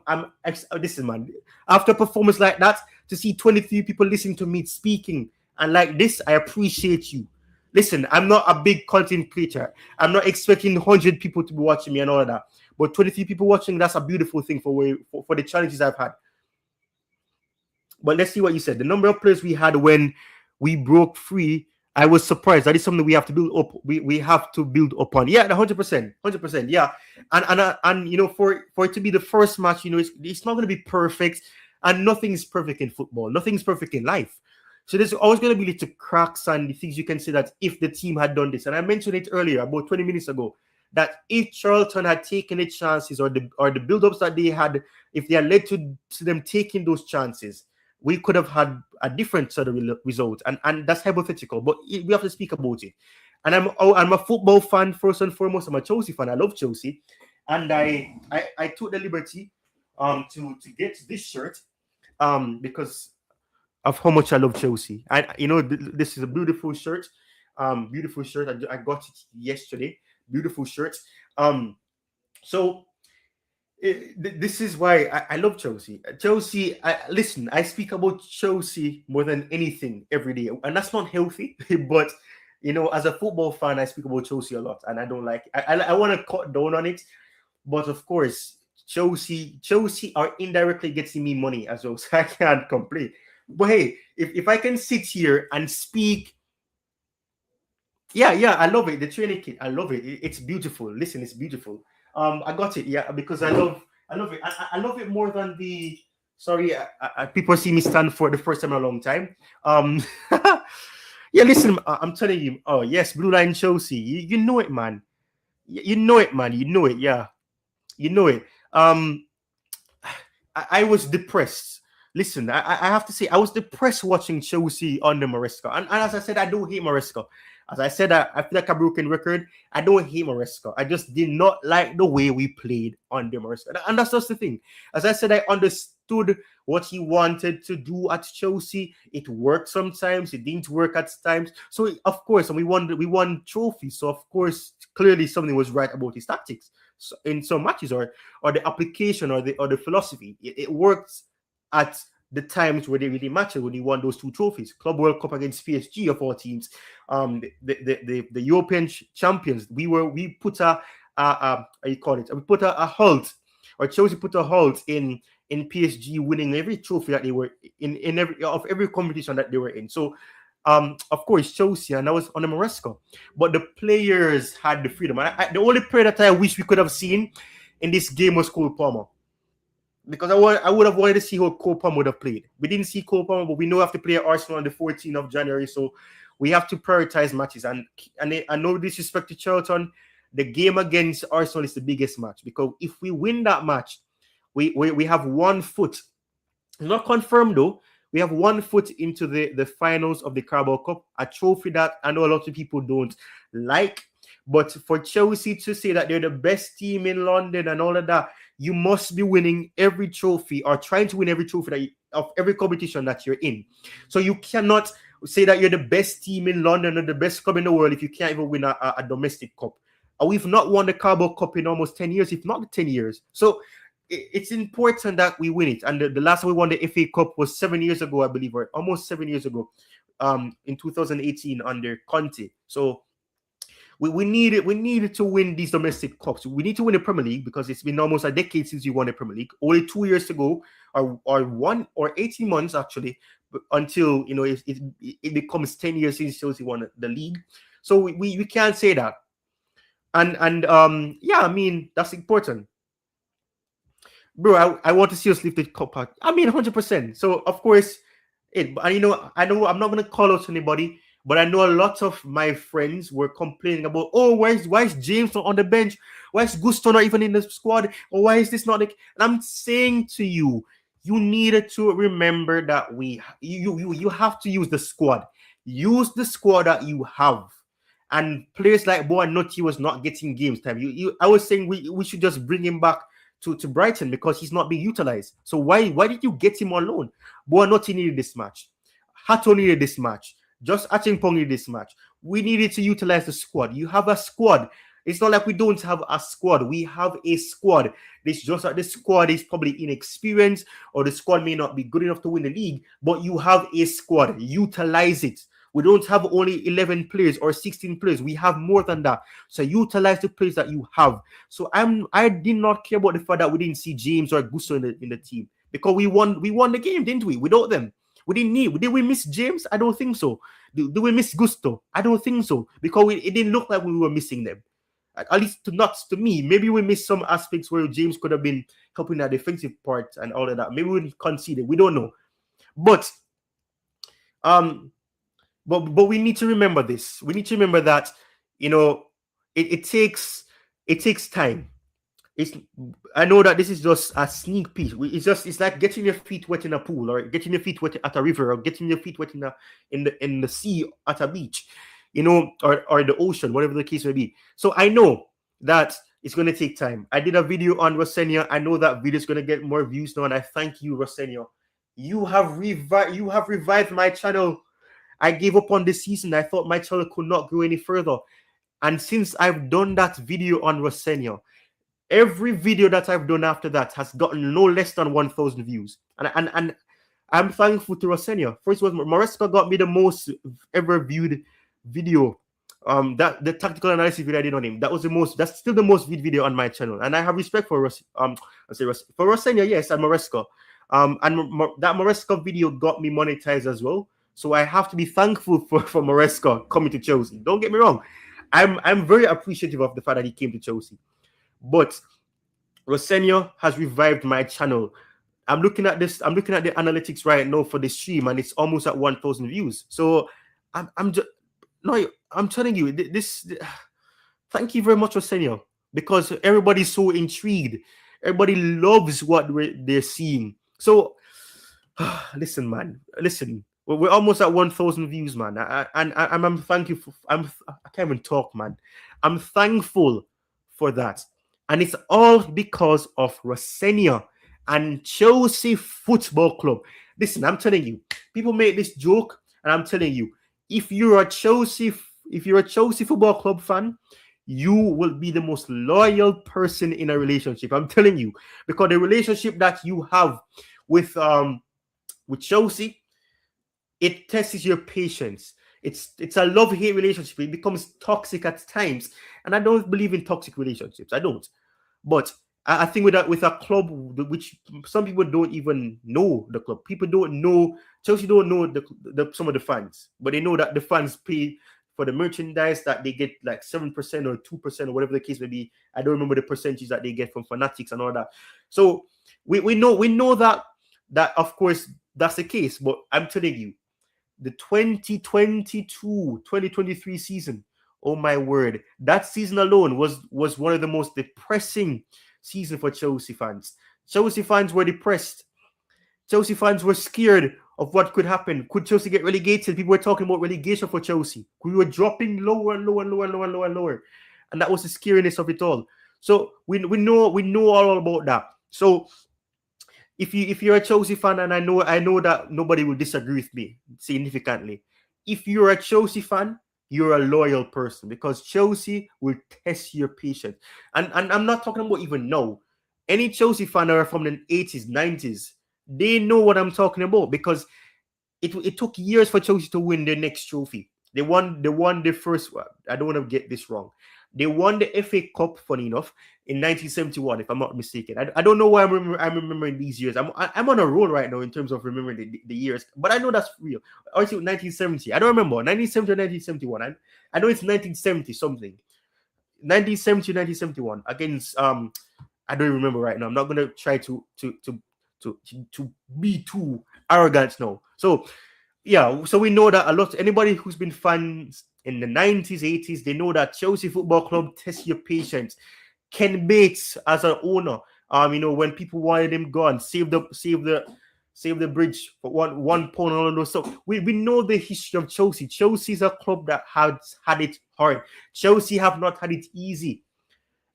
Listen, man. After a performance like that, to see 23 people listening to me speaking and like this, I appreciate you. Listen, I'm not a big content creator. I'm not expecting 100 people to be watching me and all of that. But 23 people watching, that's a beautiful thing for the challenges I've had. But let's see what you said. The number of players we had when we broke free, I was surprised. That is something we have to build up. We have to build upon. Yeah, 100%. Yeah, and you know, for it to be the first match, you know, it's not going to be perfect, and nothing is perfect in football. Nothing is perfect in life. So there's always going to be little cracks and things you can say that if the team had done this, and I mentioned it earlier about 20 minutes ago, that if Charlton had taken the chances or the build-ups that they had, if they had led to them taking those chances, we could have had a different sort of result, and that's hypothetical, but we have to speak about it. And I'm a football fan first and foremost. I'm a Chelsea fan. I love Chelsea, and I took the liberty to get this shirt because of how much I love Chelsea. This is a beautiful shirt. Beautiful shirt. I got it yesterday. Beautiful shirt. So this is why I love Chelsea. Chelsea, listen, I speak about Chelsea more than anything every day, and that's not healthy. But you know, as a football fan, I speak about Chelsea a lot, and I don't like. I want to cut down on it, but of course, Chelsea are indirectly getting me money as well, so I can't complain. But hey, if I can sit here and speak. Yeah, I love it. The training kit, I love it. It's beautiful. Listen, it's beautiful. I got it, yeah, because I love it. I love it more than the. Sorry, people see me stand for the first time in a long time. Yeah, listen, I'm telling you. Oh yes, Blue Line Chelsea. You know it, man. You know it, man. You know it. Yeah, you know it. I was depressed. Listen, I have to say, I was depressed watching Chelsea under Maresca. And as I said, I don't hate Maresca. As I said, I feel like a broken record. I don't hate Maresca. I just did not like the way we played under Maresca. And that's just the thing. As I said, I understood what he wanted to do at Chelsea. It worked sometimes. It didn't work at times. So, of course, and we won trophies. So, of course, clearly something was right about his tactics. So in some matches or the application or the philosophy. It worked at the times where they really mattered, when he won those two trophies, Club World Cup against PSG of all teams, the European champions. We put a halt, or Chelsea put a halt in PSG winning every trophy that they were in every competition that they were in. So of course Chelsea, and that was on the Maresca, but the players had the freedom. The only player that I wish we could have seen in this game was Cole Palmer. Because I would have wanted to see how Cole Palmer would have played. We didn't see Cole Palmer, but we know we have to play at Arsenal on the 14th of January, so we have to prioritize matches. And no disrespect to Charlton, the game against Arsenal is the biggest match, because if we win that match, we have 1 foot, not confirmed though, we have 1 foot into the finals of the Carabao Cup, a trophy that I know a lot of people don't like. But for Chelsea to say that they're the best team in London and all of that, you must be winning every trophy, or trying to win every trophy of every competition that you're in. So you cannot say that you're the best team in London or the best club in the world if you can't even win a domestic cup. We've not won the Carabao Cup in almost 10 years, if not 10 years. So it's important that we win it. And the last time we won the FA Cup was 7 years ago, I believe, or almost 7 years ago, in 2018 under Conte. So we needed to win these domestic cups. We need to win the Premier League because it's been almost a decade since we won the Premier League. Only 2 years to go, or 18 months actually, until it becomes 10 years since Chelsea won the league. So we can't say that. And yeah, I mean, that's important. Bro, I want to see us lift the cup out. I mean, 100%. So of course, I know I'm not gonna call out anybody, but I know a lot of my friends were complaining about, oh, why is James not on the bench? Why is Gusto not even in the squad? Or why is this not like? And I'm saying to you, you needed to remember that you have to use the squad. Use the squad that you have. And players like Boanucci was not getting games time. I was saying we should just bring him back to Brighton because he's not being utilized. So why did you get him on loan? Boanucci needed this match. Hato needed this match. Just Achimpong needed this match. We needed to utilize the squad. You have a squad. It's not like we don't have a squad. We have a squad. It's just that the squad is probably inexperienced or the squad may not be good enough to win the league, but you have a squad. Utilize it. We don't have only 11 players or 16 players. We have more than that. So utilize the players that you have. So I did not care about the fact that we didn't see James or Gusto in the team because we won the game, didn't we? Without them. We didn't need. Did we miss James? I don't think so. Do we miss Gusto? I don't think so because it didn't look like we were missing them. At least not to me. Maybe we missed some aspects where James could have been helping that defensive part and all of that. Maybe we conceded. We don't know. But we need to remember this. We need to remember that, it takes time. I know that this is just a sneak peek. It's like getting your feet wet in a pool, or getting your feet wet at a river, or getting your feet wet in the sea at a beach, or the ocean, whatever the case may be. So I know that it's going to take time. I did a video on Rosenior. I know that video is going to get more views now, and I thank you, Rosenior. You have revived my channel. I gave up on this season. I thought my channel could not go any further. And since I've done that video on Rosenior, every video that I've done after that has gotten no less than 1,000 views. And I'm thankful to Rosenior. First was Maresca got me the most ever viewed video. That the tactical analysis video I did on him. That's still the most viewed video on my channel. And I have respect for Rosenior, yes, and Maresca. That Maresca video got me monetized as well. So I have to be thankful for Maresca coming to Chelsea. Don't get me wrong. I'm very appreciative of the fact that he came to Chelsea. But Rosenior has revived my channel. I'm looking at the analytics right now for the stream, and it's almost at 1,000 views. So I'm telling you this. Thank you very much, Rosenior, because everybody's so intrigued. Everybody loves what they're seeing. So listen, man. Listen. We're almost at 1,000 views, man. I'm thankful. I can't even talk, man. I'm thankful for that. And it's all because of Rosenior and Chelsea Football Club. Listen, I'm telling you, people make this joke, and I'm telling you, if you're a Chelsea Football Club fan, you will be the most loyal person in a relationship. I'm telling you, because the relationship that you have with Chelsea, it tests your patience. It's a love-hate relationship. It becomes toxic at times, and I don't believe in toxic relationships. I don't. But I think with a club which some people don't even know the club. People don't know. Chelsea don't know some of the fans, but they know that the fans pay for the merchandise, that they get like 7% or 2% or whatever the case may be. I don't remember the percentage that they get from fanatics and all that. So we know that of course that's the case. But I'm telling you, the 2022-2023 season, oh my word, that season alone was one of the most depressing seasons for Chelsea fans. Chelsea fans were depressed. Chelsea fans were scared of what could happen. Could Chelsea get relegated? People were talking about relegation for Chelsea. We were dropping lower and lower and lower and lower and lower and lower. And that was the scariness of it all. So we know all about that. So if you're a Chelsea fan, and I know that nobody will disagree with me significantly. If you're a Chelsea fan, you're a loyal person, because Chelsea will test your patience. And I'm not talking about even now. Any Chelsea fan that are from the 80s, 90s, they know what I'm talking about, because it took years for Chelsea to win their next trophy. They won the first one. I don't want to get this wrong. They won the FA Cup, funny enough, in 1971, if I'm not mistaken. I don't know why I'm remembering these years. I'm on a roll right now in terms of remembering the years, but I know that's real. Or is it 1970? I don't remember. 1970 or 1971. I know it's 1970 something. 1970, 1971 against I don't remember right now. I'm not gonna try to be too arrogant now. So yeah, so we know that a lot. Anybody who's been fans in the 90s, 80s, they know that Chelsea Football Club tests your patience. Ken Bates as an owner, when people wanted him gone, save the bridge for one pound and all of those. So we know the history of Chelsea. Chelsea is a club that has had it hard. Chelsea have not had it easy.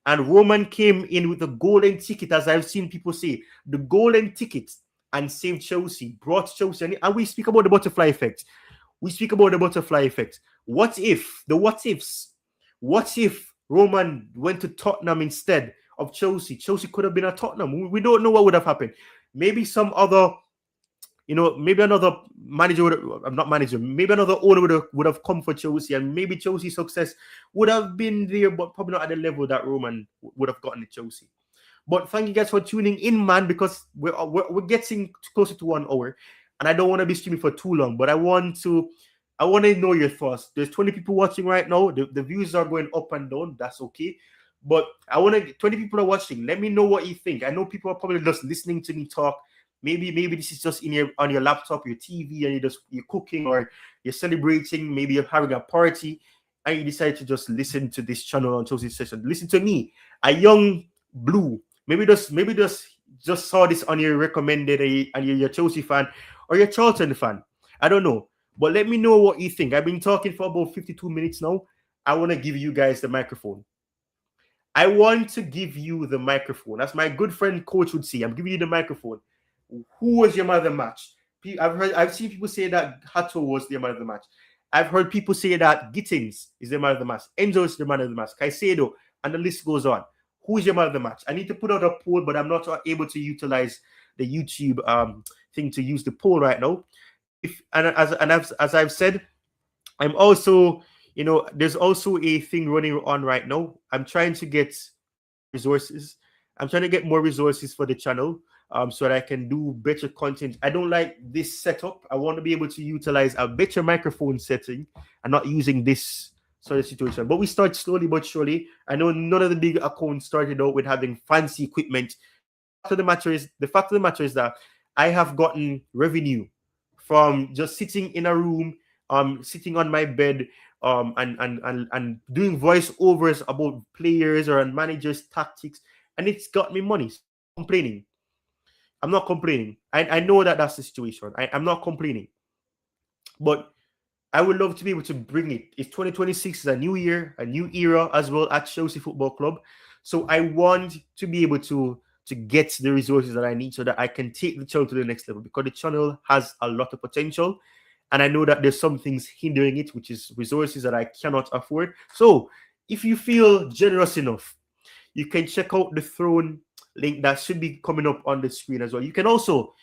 And Roman came in with the golden ticket, as I've seen people say, the golden ticket, and saved Chelsea, brought Chelsea. And we speak about the butterfly effect. What if, the what ifs? What if Roman went to Tottenham instead of Chelsea? Chelsea could have been at Tottenham. We don't know what would have happened. Maybe some other, maybe another manager maybe another owner would have come for Chelsea, and maybe Chelsea's success would have been there, but probably not at the level that Roman would have gotten at Chelsea. But thank you guys for tuning in, man, because we're getting closer to 1 hour, and I don't want to be streaming for too long. But I want to know your thoughts. There's 20 people watching right now. The views are going up and down. That's okay. But 20 people are watching. Let me know what you think. I know people are probably just listening to me talk. Maybe this is just on your laptop, your TV, and you're cooking or you're celebrating. Maybe you're having a party, and you decide to just listen to this channel on Chelsea Session. Listen to me, a young blue. Maybe just saw this on your recommended, and you're a Chelsea fan or you're a Charlton fan. I don't know, but let me know what you think. I've been talking for about 52 minutes now. I want to give you guys the microphone. I want to give you the microphone. As my good friend Coach would say, I'm giving you the microphone. Who was your man of the match? I've seen people say that Hato was the man of the match. I've heard people say that Gittins is the man of the match. Enzo is the man of the match. Caicedo, and the list goes on. Who is your man of the match? I need to put out a poll, but I'm not able to utilize the YouTube thing to use the poll right now. As I've said, I'm also, there's also a thing running on right now. I'm trying to get resources. I'm trying to get more resources for the channel, so that I can do better content. I don't like this setup. I want to be able to utilize a better microphone setting and not using this sort of situation. But we start slowly but surely. I know none of the big accounts started out with having fancy equipment. The fact of the matter is that I have gotten revenue from just sitting in a room, sitting on my bed, and doing voiceovers about players or managers' tactics, and it's got me money. I'm not complaining. I know that that's the situation. I'm not complaining, but I would love to be able to bring it. It's 2026, is a new year, a new era as well at Chelsea Football Club. So I want to be able to get the resources that I need so that I can take the channel to the next level, because the channel has a lot of potential. And I know that there's some things hindering it, which is resources that I cannot afford. So if you feel generous enough, you can check out the Throne link that should be coming up on the screen as well. You can also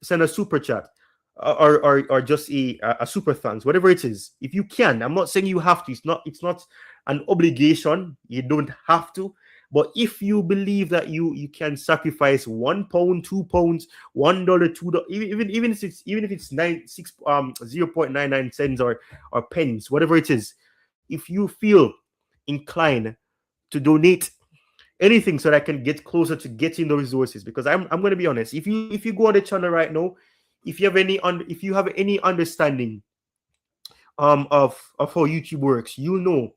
send a super chat, or just a super thanks, whatever it is. If you can, I'm not saying you have to. It's not an obligation. You don't have to. But if you believe that you can sacrifice £1, £2, $1, $2, even if it's 0.99 cents or pence, whatever it is, if you feel inclined to donate anything so that I can get closer to getting the resources, because I'm going to be honest. If you go on the channel right now, if you have any understanding of how YouTube works, you'll know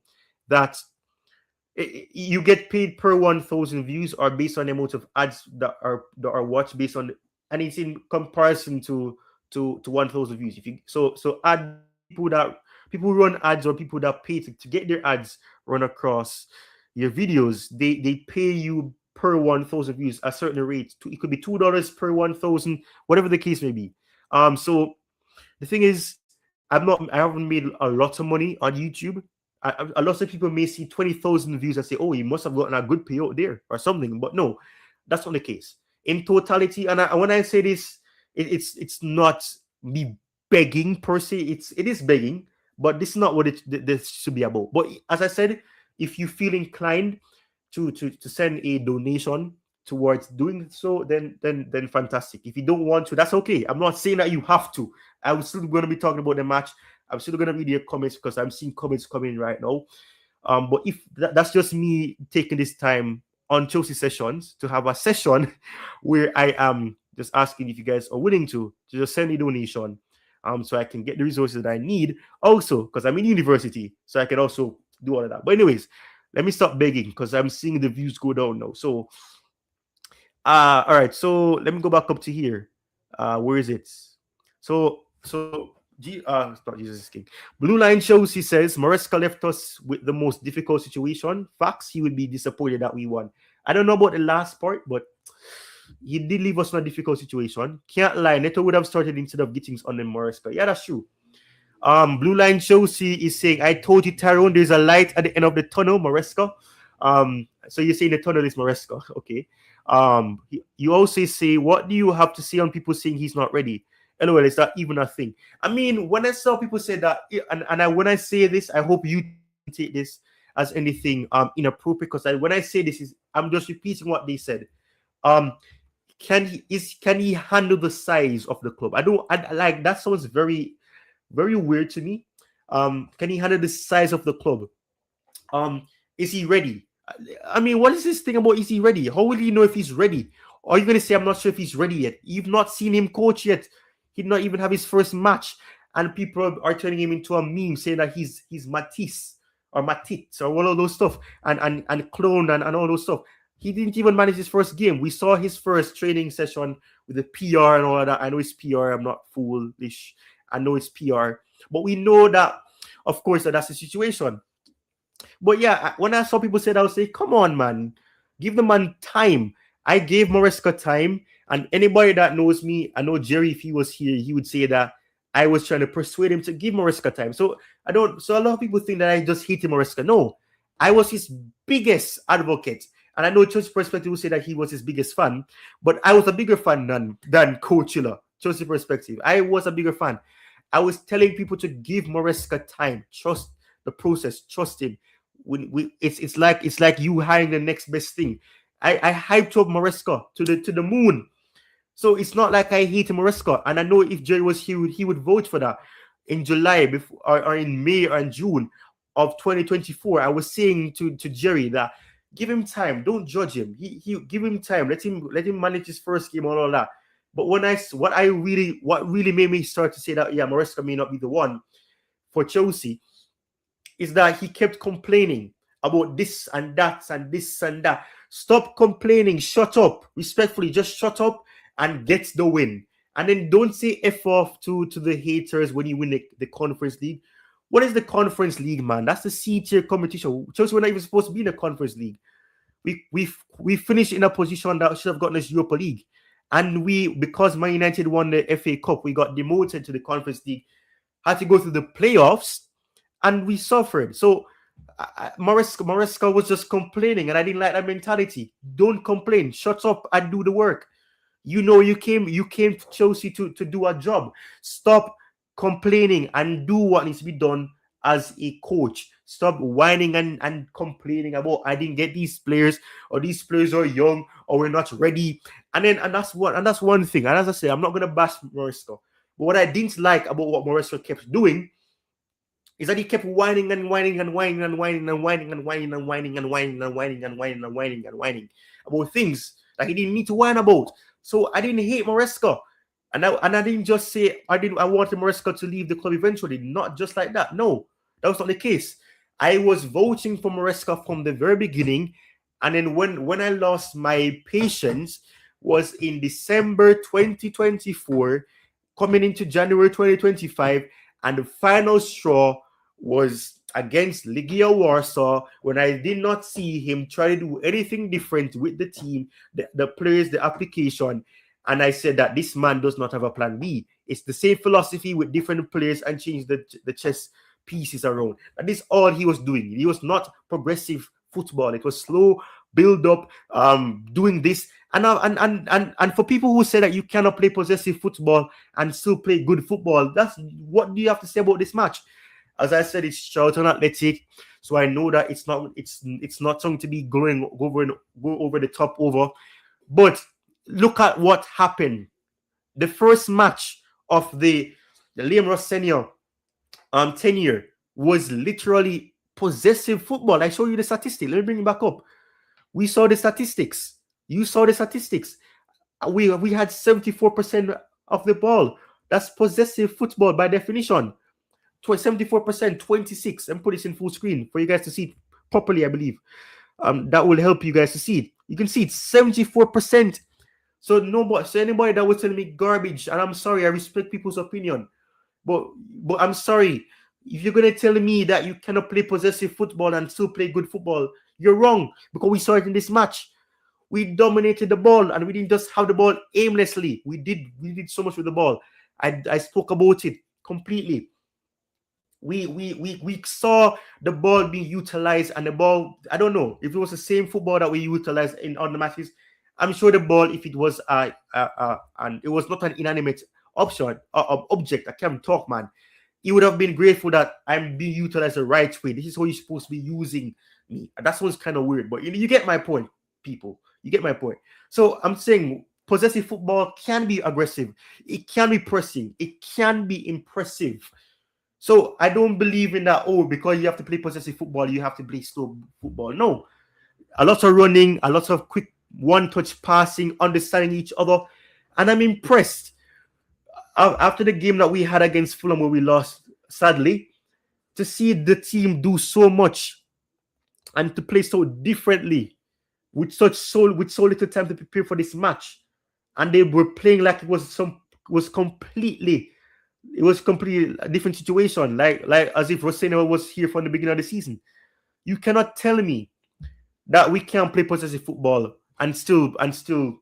that you get paid per 1,000 views, or based on the amount of ads that are watched, based on, and it's in comparison to 1,000 views. If you so add people run ads, or people that pay to get their ads run across your videos, they pay you per 1,000 views a certain rate. It could be $2 per 1,000, whatever the case may be. So the thing is, I haven't made a lot of money on YouTube. A lot of people may see 20,000 views and say, "Oh, you must have gotten a good payout there or something." But no, that's not the case. In totality, and when I say this, it's not me begging per se. It is begging, but this is not what this should be about. But as I said, if you feel inclined to send a donation towards doing so, then fantastic. If you don't want to, that's okay. I'm not saying that you have to. I'm still going to be talking about the match. I'm still going to read your comments because I'm seeing comments coming right now. But if that's just me taking this time on Chelsea sessions to have a session where I am just asking if you guys are willing to just send a donation, so I can get the resources that I need. Also, because I'm in university, so I can also do all of that. But anyways, let me stop begging because I'm seeing the views go down now. So, all right. So let me go back up to here. Where is it? So not Jesus King. Blue Line shows, he says, Maresca left us with the most difficult situation. Facts, he would be disappointed that we won. I don't know about the last part, but he did leave us in a difficult situation. Can't lie, Neto would have started instead of getting on the Maresca. Yeah, that's true. Blue Line shows, he is saying, I told you, Tyrone, there's a light at the end of the tunnel, Maresca. So you're saying the tunnel is Maresca. Okay. You also say, what do you have to say on people saying he's not ready? LOL, is that even a thing? I mean, when I saw people say that, when I say this, I hope you take this as anything inappropriate, because when I say this, I'm just repeating what they said. Can he handle the size of the club? I like that sounds very, very weird to me. Can he handle the size of the club? Is he ready? I mean, what is this thing about is he ready? How will you know if he's ready? Or are you going to say, I'm not sure if he's ready yet? You've not seen him coach yet. He did not even have his first match. And people are turning him into a meme saying that he's Matisse or Matisse or all of those stuff and clone and all those stuff. He didn't even manage his first game. We saw his first training session with the PR and all of that. I know it's PR. I'm not foolish. I know it's PR. But we know that, of course, that's the situation. But yeah, when I saw people say that, I would say, come on, man. Give the man time. I gave Maresca time. And anybody that knows me, I know Jerry, if he was here, he would say that I was trying to persuade him to give Maresca time. So a lot of people think that I just hated Maresca. No, I was his biggest advocate. And I know Chelsea Perspective will say that he was his biggest fan, but I was a bigger fan than Coach Chiller. Chelsea Perspective. I was a bigger fan. I was telling people to give Maresca time. Trust the process. Trust him. It's like you hiring the next best thing. I hyped up Maresca to the moon. So it's not like I hate Maresca. And I know if Jerry was here, he would vote for that in July before, or in May or in June of 2024. I was saying to Jerry that give him time. Don't judge him. He give him time. Let him manage his first game and all that. But what really made me start to say that, yeah, Maresca may not be the one for Chelsea is that he kept complaining about this and that and this and that. Stop complaining. Shut up. Respectfully, just shut up and get the win. And then don't say F off to the haters when you win the Conference League. What is the Conference League, man? That's the C-tier competition. Chelsea were not even supposed to be in the Conference League. We finished in a position that should have gotten us Europa League. And because Man United won the FA Cup, we got demoted to the Conference League, had to go through the playoffs, and we suffered. So Maresca was just complaining, and I didn't like that mentality. Don't complain. Shut up and do the work. You know you came to Chelsea to do a job. Stop complaining and do what needs to be done as a coach. Stop whining and complaining about I didn't get these players, or these players are young, or we're not ready. And that's one thing. And as I say, I'm not gonna bash Maresca. But what I didn't like about what Maresca kept doing is that he kept whining and whining and whining and whining and whining and whining and whining and whining and whining and whining and whining and whining about things that he didn't need to whine about. So I didn't hate Maresca. And I didn't just say I wanted Maresca to leave the club eventually. Not just like that. No, that was not the case. I was voting for Maresca from the very beginning. And then when I lost my patience was in December 2024, coming into January 2025, and the final straw was against Legia Warsaw, when I did not see him try to do anything different with the team, the players, the application. And I said that this man does not have a plan B. It's the same philosophy with different players and change the chess pieces around. And this is all he was doing. He was not progressive football. It was slow build up, doing this. And for people who say that you cannot play possessive football and still play good football, that's what do you have to say about this match? As I said, it's Charlton Athletic, so I know that it's not something to be go over the top over. But look at what happened. The first match of the Liam Rosenior tenure was literally possessive football. I show you the statistics. Let me bring it back up. We saw the statistics. You saw the statistics. We had 74% of the ball. That's possessive football by definition. 74%, 26. And put this in full screen for you guys to see it properly, I believe. That will help you guys to see it. You can see it's 74%. So anybody that was telling me garbage, and I'm sorry, I respect people's opinion, but I'm sorry. If you're gonna tell me that you cannot play possessive football and still play good football, you're wrong, because we saw it in this match. We dominated the ball, and we didn't just have the ball aimlessly. We did so much with the ball. I spoke about it completely. We saw the ball being utilized, and the ball, I don't know if it was the same football that we utilized in other matches. I'm sure the ball, if it was and it was not an inanimate object, I can't talk, man. He would have been grateful that I'm being utilized the right way. This is how you're supposed to be using me. That sounds kind of weird, but you get my point, people. You get my point. So I'm saying possessive football can be aggressive. It can be pressing. It can be impressive. So I don't believe in that, because you have to play possessive football, you have to play slow football. No. A lot of running, a lot of quick one-touch passing, understanding each other. And I'm impressed. After the game that we had against Fulham where we lost, sadly, to see the team do so much and to play so differently with so little time to prepare for this match, and they were playing like it was completely a different situation, like as if Rosenior was here from the beginning of the season. You cannot tell me that we can't play possessive football and still do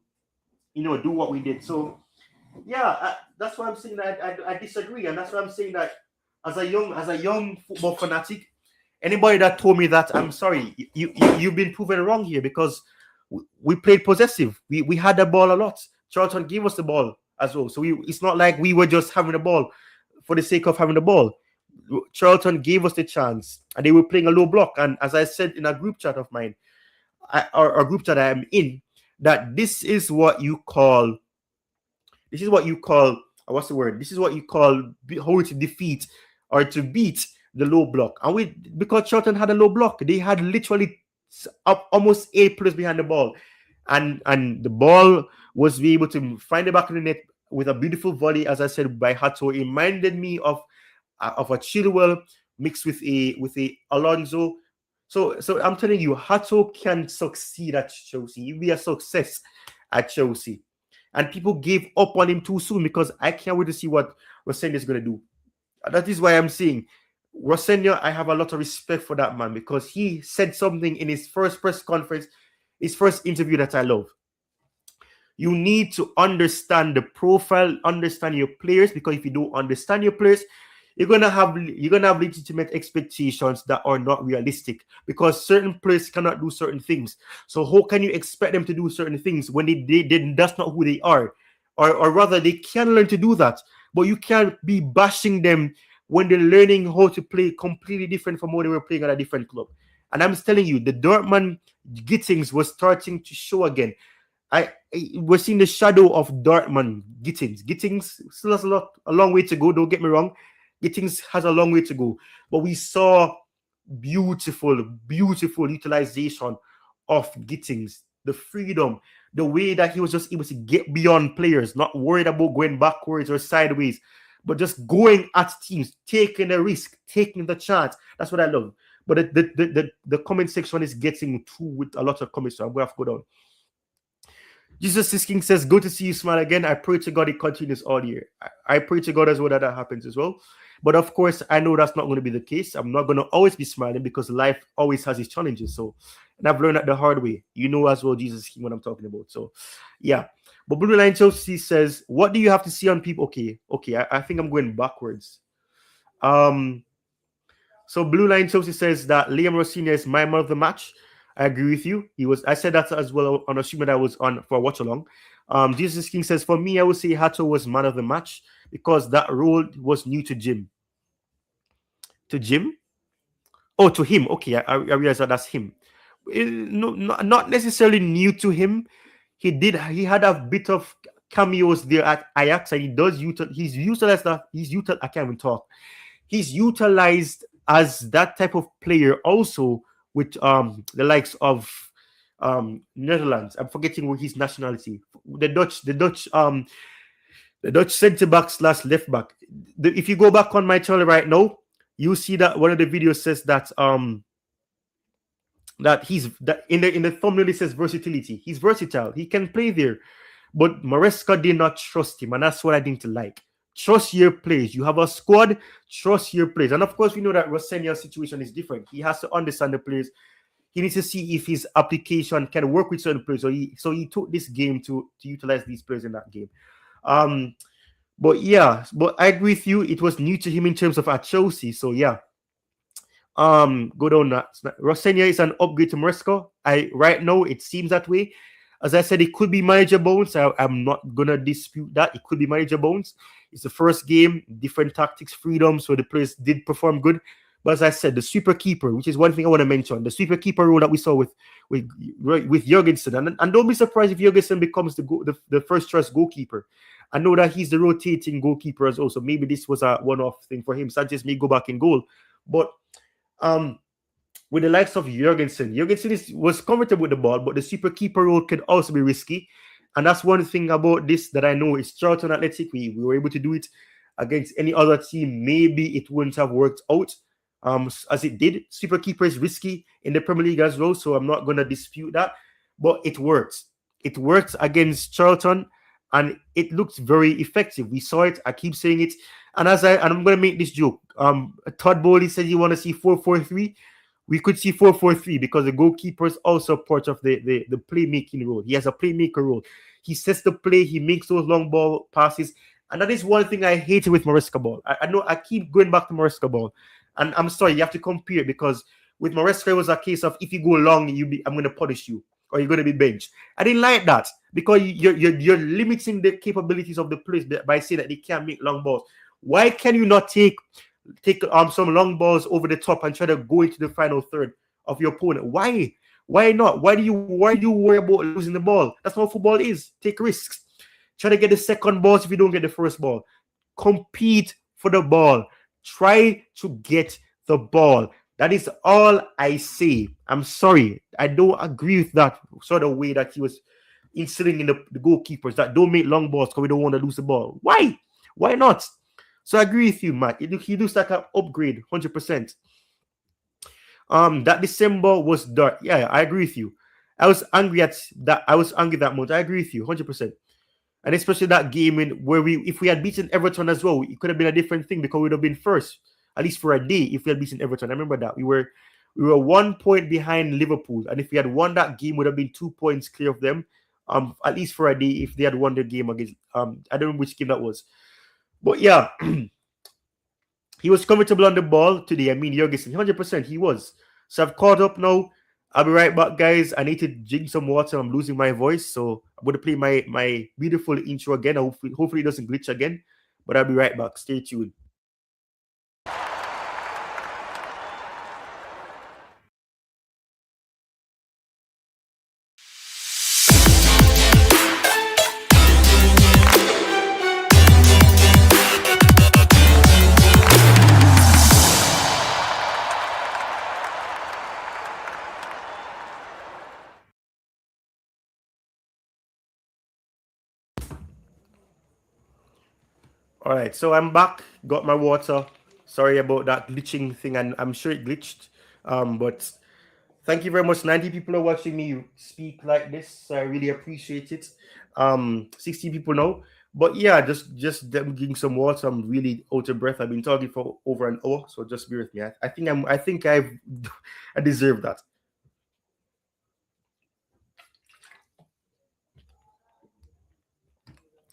what we did. So yeah, that's why I'm saying that I disagree, and that's why I'm saying that as a young football fanatic, anybody that told me that, I'm sorry, you've been proven wrong here, because we played possessive. We had the ball a lot. Charlton gave us the ball as well. So it's not like we were just having the ball for the sake of having the ball. Charlton gave us the chance, and they were playing a low block. And as I said in a group chat of mine, or a group chat I am in, that this is what you call what's the word? This is what you call how to defeat or to beat the low block. And because Charlton had a low block, they had literally almost 8 players behind the ball, and the ball was able to find the back of the net with a beautiful volley, as I said, by Hato. It reminded me of a Chilwell mixed with a Alonso. So I'm telling you, Hato can succeed at Chelsea. He'll be a success at Chelsea. And people gave up on him too soon, because I can't wait to see what Rosenior is going to do. That is why I'm saying Rosenior, I have a lot of respect for that man, because he said something in his first press conference, his first interview, that I love. You need to understand the profile, understand your players, because if you don't understand your players, you're gonna have legitimate expectations that are not realistic, because certain players cannot do certain things. So how can you expect them to do certain things when that's not who they are, or rather they can learn to do that, but you can't be bashing them when they're learning how to play completely different from what they were playing at a different club. And I'm telling you, the Dortmund Gittings was starting to show again. We're seeing the shadow of Dortmund Gittings. Gittings still has a long way to go. Don't get me wrong. Gittings has a long way to go. But we saw beautiful utilization of Gittings. The freedom, the way that he was just able to get beyond players, not worried about going backwards or sideways, but just going at teams, taking the risk, taking the chance. That's what I love. But the comment section is getting through with a lot of comments, so I'm going to have to go down. Jesus is King says, good to see you smile again. I pray to God it continues all year. I pray to God as well that happens as well. But of course, I know that's not going to be the case. I'm not going to always be smiling, because life always has its challenges. So And I've learned that the hard way. You know as well, Jesus, what I'm talking about. So, yeah. But Blue Line Chelsea says, what do you have to see on people? Okay. I think I'm going backwards. So Blue Line Chelsea says that Liam Rosenior is my man of the match. I agree with you. I said that as well on assuming I was on for a watch along. Jesus King says, for me, I would say Hato was man of the match because that role was new to Jim. To Jim? Oh, to him. Okay, I realize that's him. No, not necessarily new to him. He had a bit of cameos there at Ajax, and he's utilized I can't even talk. He's utilized as that type of player also with the likes of Netherlands. I'm forgetting what his nationality. The Dutch centre back / left back. If you go back on my channel right now, you see that one of the videos says that in the thumbnail it says versatility. He's versatile. He can play there. But Maresca did not trust him, and that's what I didn't like. Trust your players. You have a squad, trust your players. And of course, we know that Rosenior's situation is different. He has to understand the players. He needs to see if his application can work with certain players. So he took this game to utilize these players in that game. But I agree with you. It was new to him in terms of at Chelsea. So yeah. Go down that. Rosenior is an upgrade to Maresca. Right now it seems that way. As I said, it could be manager bones. I'm not gonna dispute that. It could be manager bones. It's the first game, different tactics, freedom, so the players did perform good. But as I said, the sweeper keeper, which is one thing I want to mention, the sweeper keeper role that we saw with Jurgensen, and don't be surprised if Jurgensen becomes the first choice goalkeeper. I know that he's the rotating goalkeeper as well, so maybe this was a one-off thing for him. Sanchez may go back in goal, but with the likes of Jurgensen was comfortable with the ball, but the super keeper role could also be risky. And that's one thing about this that I know is Charlton Athletic. We were able to do it against any other team. Maybe it wouldn't have worked out as it did. Super keeper is risky in the Premier League as well, so I'm not going to dispute that. But it works. It works against Charlton, and it looks very effective. We saw it. I keep saying it. And I'm going to make this joke. Todd Bowley said you want to see 4-4-3. We could see 4-4-3 because the goalkeeper is also part of the playmaking role. He has a playmaker role. He sets the play. He makes those long ball passes. And that is one thing I hate with Maresca-ball. I know I keep going back to Maresca-ball. And I'm sorry, you have to compare because with Maresca, it was a case of if you go long, I'm going to punish you or you're going to be benched. I didn't like that because you're limiting the capabilities of the players by saying that they can't make long balls. Why can you not take some long balls over the top and try to go into the final third of your opponent? Why not? Why do you worry about losing the ball? That's what football is. Take risks. Try to get the second balls if you don't get the first ball. Compete for the ball. Try to get the ball. That is all I say. I'm sorry. I don't agree with that sort of way that he was instilling in the goalkeepers that don't make long balls because we don't want to lose the ball. Why? Why not? So I agree with you, Matt. He looks like an upgrade, 100%. That December was dark. Yeah, I agree with you. I was angry that month. I agree with you, 100%. And especially that game if we had beaten Everton as well, it could have been a different thing because we would have been first, at least for a day, if we had beaten Everton. I remember that. We were 1 point behind Liverpool. And if we had won that game, would have been 2 points clear of them. At least for a day, if they had won the game against I don't know which game that was. But yeah, he was comfortable on the ball today. I mean, Jurgensen, 100% he was. So I've caught up now. I'll be right back, guys. I need to drink some water. I'm losing my voice. So I'm going to play my beautiful intro again. Hopefully it doesn't glitch again. But I'll be right back. Stay tuned. All right, so I'm back. Got my water. Sorry about that glitching thing, and I'm sure it glitched. But thank you very much. 90 people are watching me speak like this. So I really appreciate it. 60 people now. But yeah, just drinking some water. I'm really out of breath. I've been talking for over an hour, so just bear with me. I think I deserve that.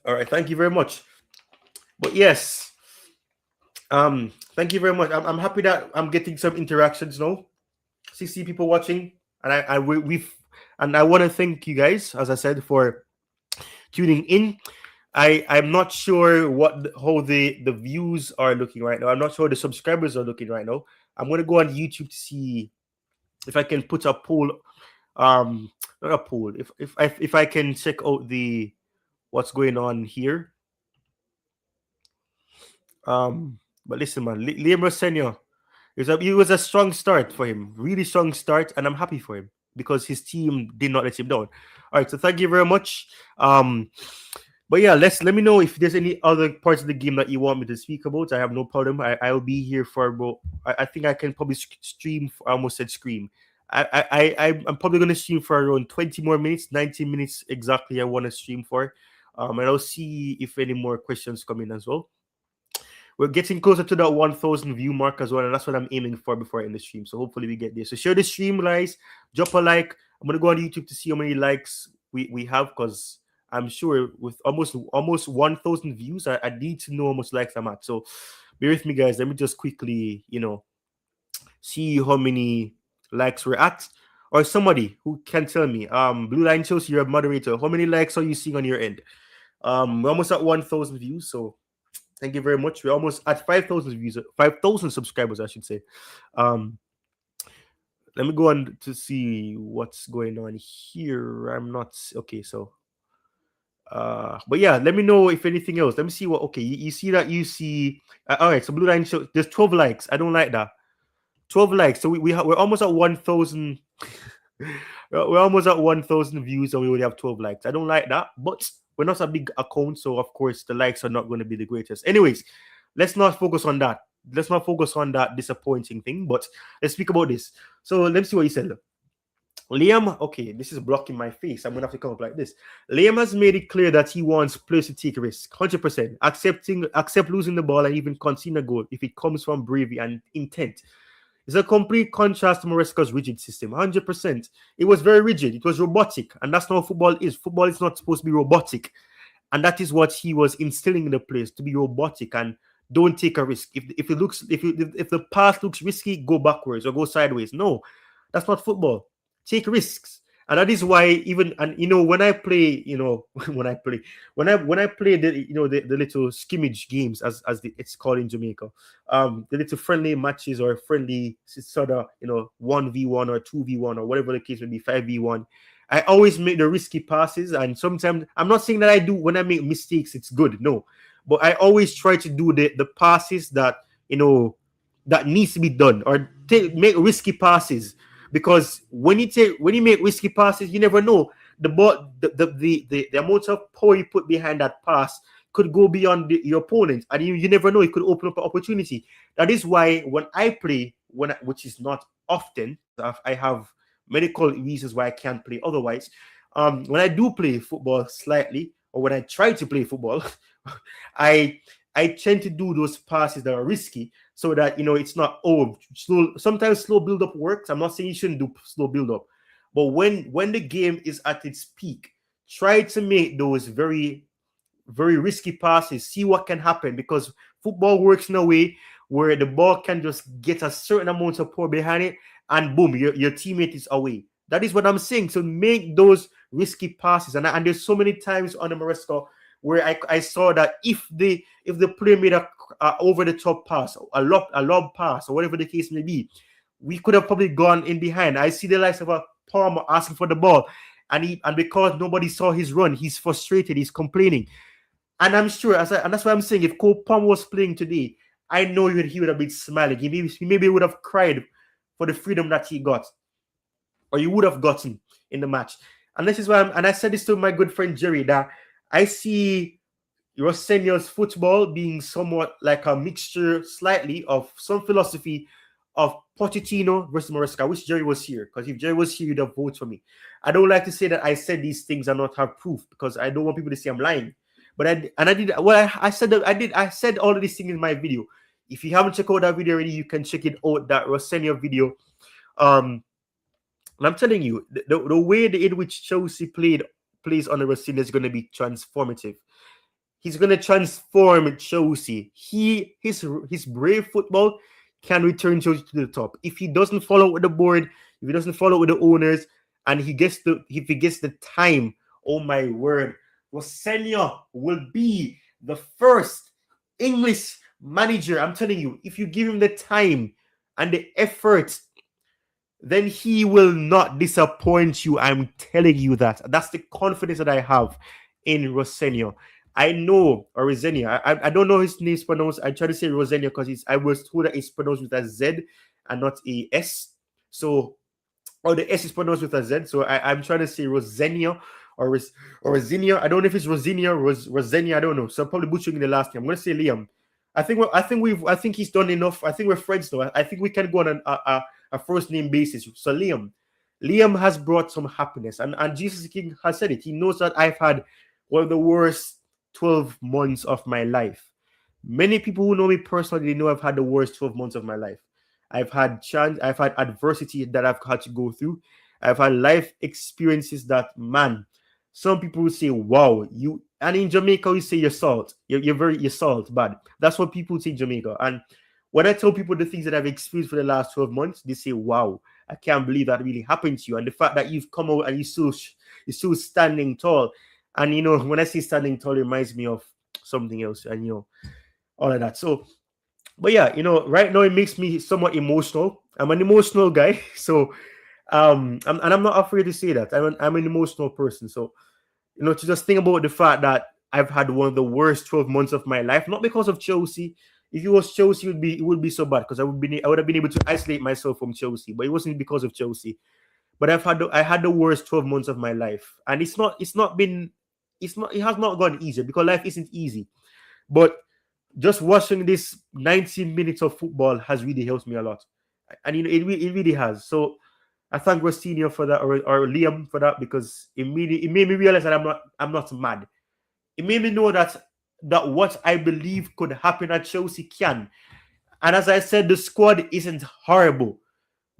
All right, thank you very much. But yes, thank you very much. I'm happy that I'm getting some interactions now. 60 people watching, and we've and I want to thank you guys, as I said, for tuning in. I'm not sure how the views are looking right now. I'm not sure the subscribers are looking right now. I'm gonna go on YouTube to see if I can put a poll. Not a poll. If I can check out the what's going on here. But listen, man, Liam Rosenior, it was a strong start for him, really strong start, and I'm happy for him because his team did not let him down. All right, so thank you very much. But yeah, let me know if there's any other parts of the game that you want me to speak about. I have no problem. I'll be here for about. I think I can probably stream. I almost said scream. I'm probably gonna stream for around 20 more minutes, 19 minutes exactly. I want to stream for, and I'll see if any more questions come in as well. We're getting closer to that 1,000 view mark as well, and that's what I'm aiming for before I end the stream. So hopefully we get there. So share the stream, guys. Drop a like. I'm gonna go on YouTube to see how many likes we have, because I'm sure with almost 1,000 views, I need to know how much likes I'm at. So bear with me, guys. Let me just quickly, see how many likes we're at, or somebody who can tell me. Blue Line shows you're a moderator. How many likes are you seeing on your end? We're almost at 1,000 views, so thank you very much. We're almost at 5,000 views, 5,000 subscribers, I should say. Let me go on to see what's going on here. I'm not okay, so but yeah, let me know if anything else. Let me see what. Okay, you see that? You see? All right. So Blue Line shows there's 12 likes. I don't like that. 12 likes. So we're almost at 1,000. We're almost at 1,000 views, and we only have 12 likes. I don't like that, but we're not a big account, so of course the likes are not going to be the greatest. Anyways, let's not focus on that. Let's not focus on that disappointing thing. But let's speak about this. So let's see what he said. Liam, okay, this is blocking my face. I'm gonna have to come up like this. Liam has made it clear that he wants players to take risk, 100%, accept losing the ball and even concede a goal if it comes from bravery and intent. It's a complete contrast to Maresca's rigid system, 100%. It was very rigid. It was robotic, and that's not what football is. Football is not supposed to be robotic, and that is what he was instilling in the players, to be robotic and don't take a risk. If the pass looks risky, go backwards or go sideways. No, that's not football. Take risks. And that is why when I play, when I play the little skimmage games as it's called in Jamaica, the little friendly matches or friendly sort of 1v1 or 2v1 or whatever the case may be, 5v1. I always make the risky passes, and sometimes I'm not saying that I do when I make mistakes it's good, no, but I always try to do the passes that that needs to be done, or make risky passes. Because when you make risky passes, you never know the ball, the amount of power you put behind that pass could go beyond your opponent, and you never know, it could open up an opportunity. That is why when I play, which is not often, I have medical reasons why I can't play otherwise. When I do play football slightly, or when I try to play football, I tend to do those passes that are risky, so that it's not slow. Sometimes slow build up works. I'm not saying you shouldn't do slow build up, but when the game is at its peak, try to make those very, very risky passes. See what can happen, because football works in a way where the ball can just get a certain amount of power behind it, and boom, your teammate is away. That is what I'm saying. So make those risky passes, and there's so many times on the Maresca where I saw that if the player made a over the top pass, a lob pass, or whatever the case may be, we could have probably gone in behind. I see the likes of a Palmer asking for the ball, and because nobody saw his run, he's frustrated, he's complaining. And I'm sure, and that's why I'm saying, if Cole Palmer was playing today, I know he would have been smiling. He maybe would have cried for the freedom that he got, or you would have gotten in the match. And this is why and I said this to my good friend Jerry, that I see Rosenior's football being somewhat like a mixture slightly of some philosophy of Pochettino versus Maresca. I wish Jerry was here, because if Jerry was here, he'd have voted for me. I don't like to say that I said these things and not have proof, because I don't want people to say I'm lying. But I said all of these things in my video. If you haven't checked out that video already, you can check it out, that Rosenior video. And I'm telling you, the way in which Chelsea plays on the Rosenior is going to be transformative. He's gonna transform Chelsea. His brave football can return Chelsea to the top. If he doesn't follow with the board, if he doesn't follow with the owners, and if he gets the time, oh my word, Rosenior will be the first English manager. I'm telling you, if you give him the time and the effort, then he will not disappoint you. I'm telling you that. That's the confidence that I have in Rosenior. I know, or Rosenior. I don't know his name's pronounced. I try to say Rosenior because I was told that it's pronounced with a Z and not a S. So, or the S is pronounced with a Z. So I'm trying to say Rosenior or Rosenior. I don't know if it's Rosenior, Rosenior. I don't know. So I'm probably butchering the last name. I'm gonna say Liam. I think he's done enough. I think we're friends now. I think we can go on a first name basis. So Liam has brought some happiness, and Jesus King has said it. He knows that I've had one of the worst 12 months of my life. Many people who know me personally, they know I've had the worst 12 months of my life. I've had adversity that I've had to go through. I've had life experiences that, man, some people will say, wow, and in Jamaica, we say you're salt. You're salt bad. That's what people say in Jamaica. And when I tell people the things that I've experienced for the last 12 months, they say, wow, I can't believe that really happened to you. And the fact that you've come out and you're still standing tall. And, when I say standing tall, it reminds me of something else and, all of that. So, but yeah, right now it makes me somewhat emotional. I'm an emotional guy. So, I'm not afraid to say that. I'm an emotional person. So, to just think about the fact that I've had one of the worst 12 months of my life, not because of Chelsea. If it was Chelsea, it would be so bad because I would have been able to isolate myself from Chelsea, but it wasn't because of Chelsea. But I had the worst 12 months of my life, and it has not gone easier because life isn't easy. But just watching this 90 minutes of football has really helped me a lot, and it really has. So I thank Rosenior for that, or Liam for that, because it made me realize that I'm not mad. It made me know that what I believe could happen at Chelsea can. And as I said, the squad isn't horrible.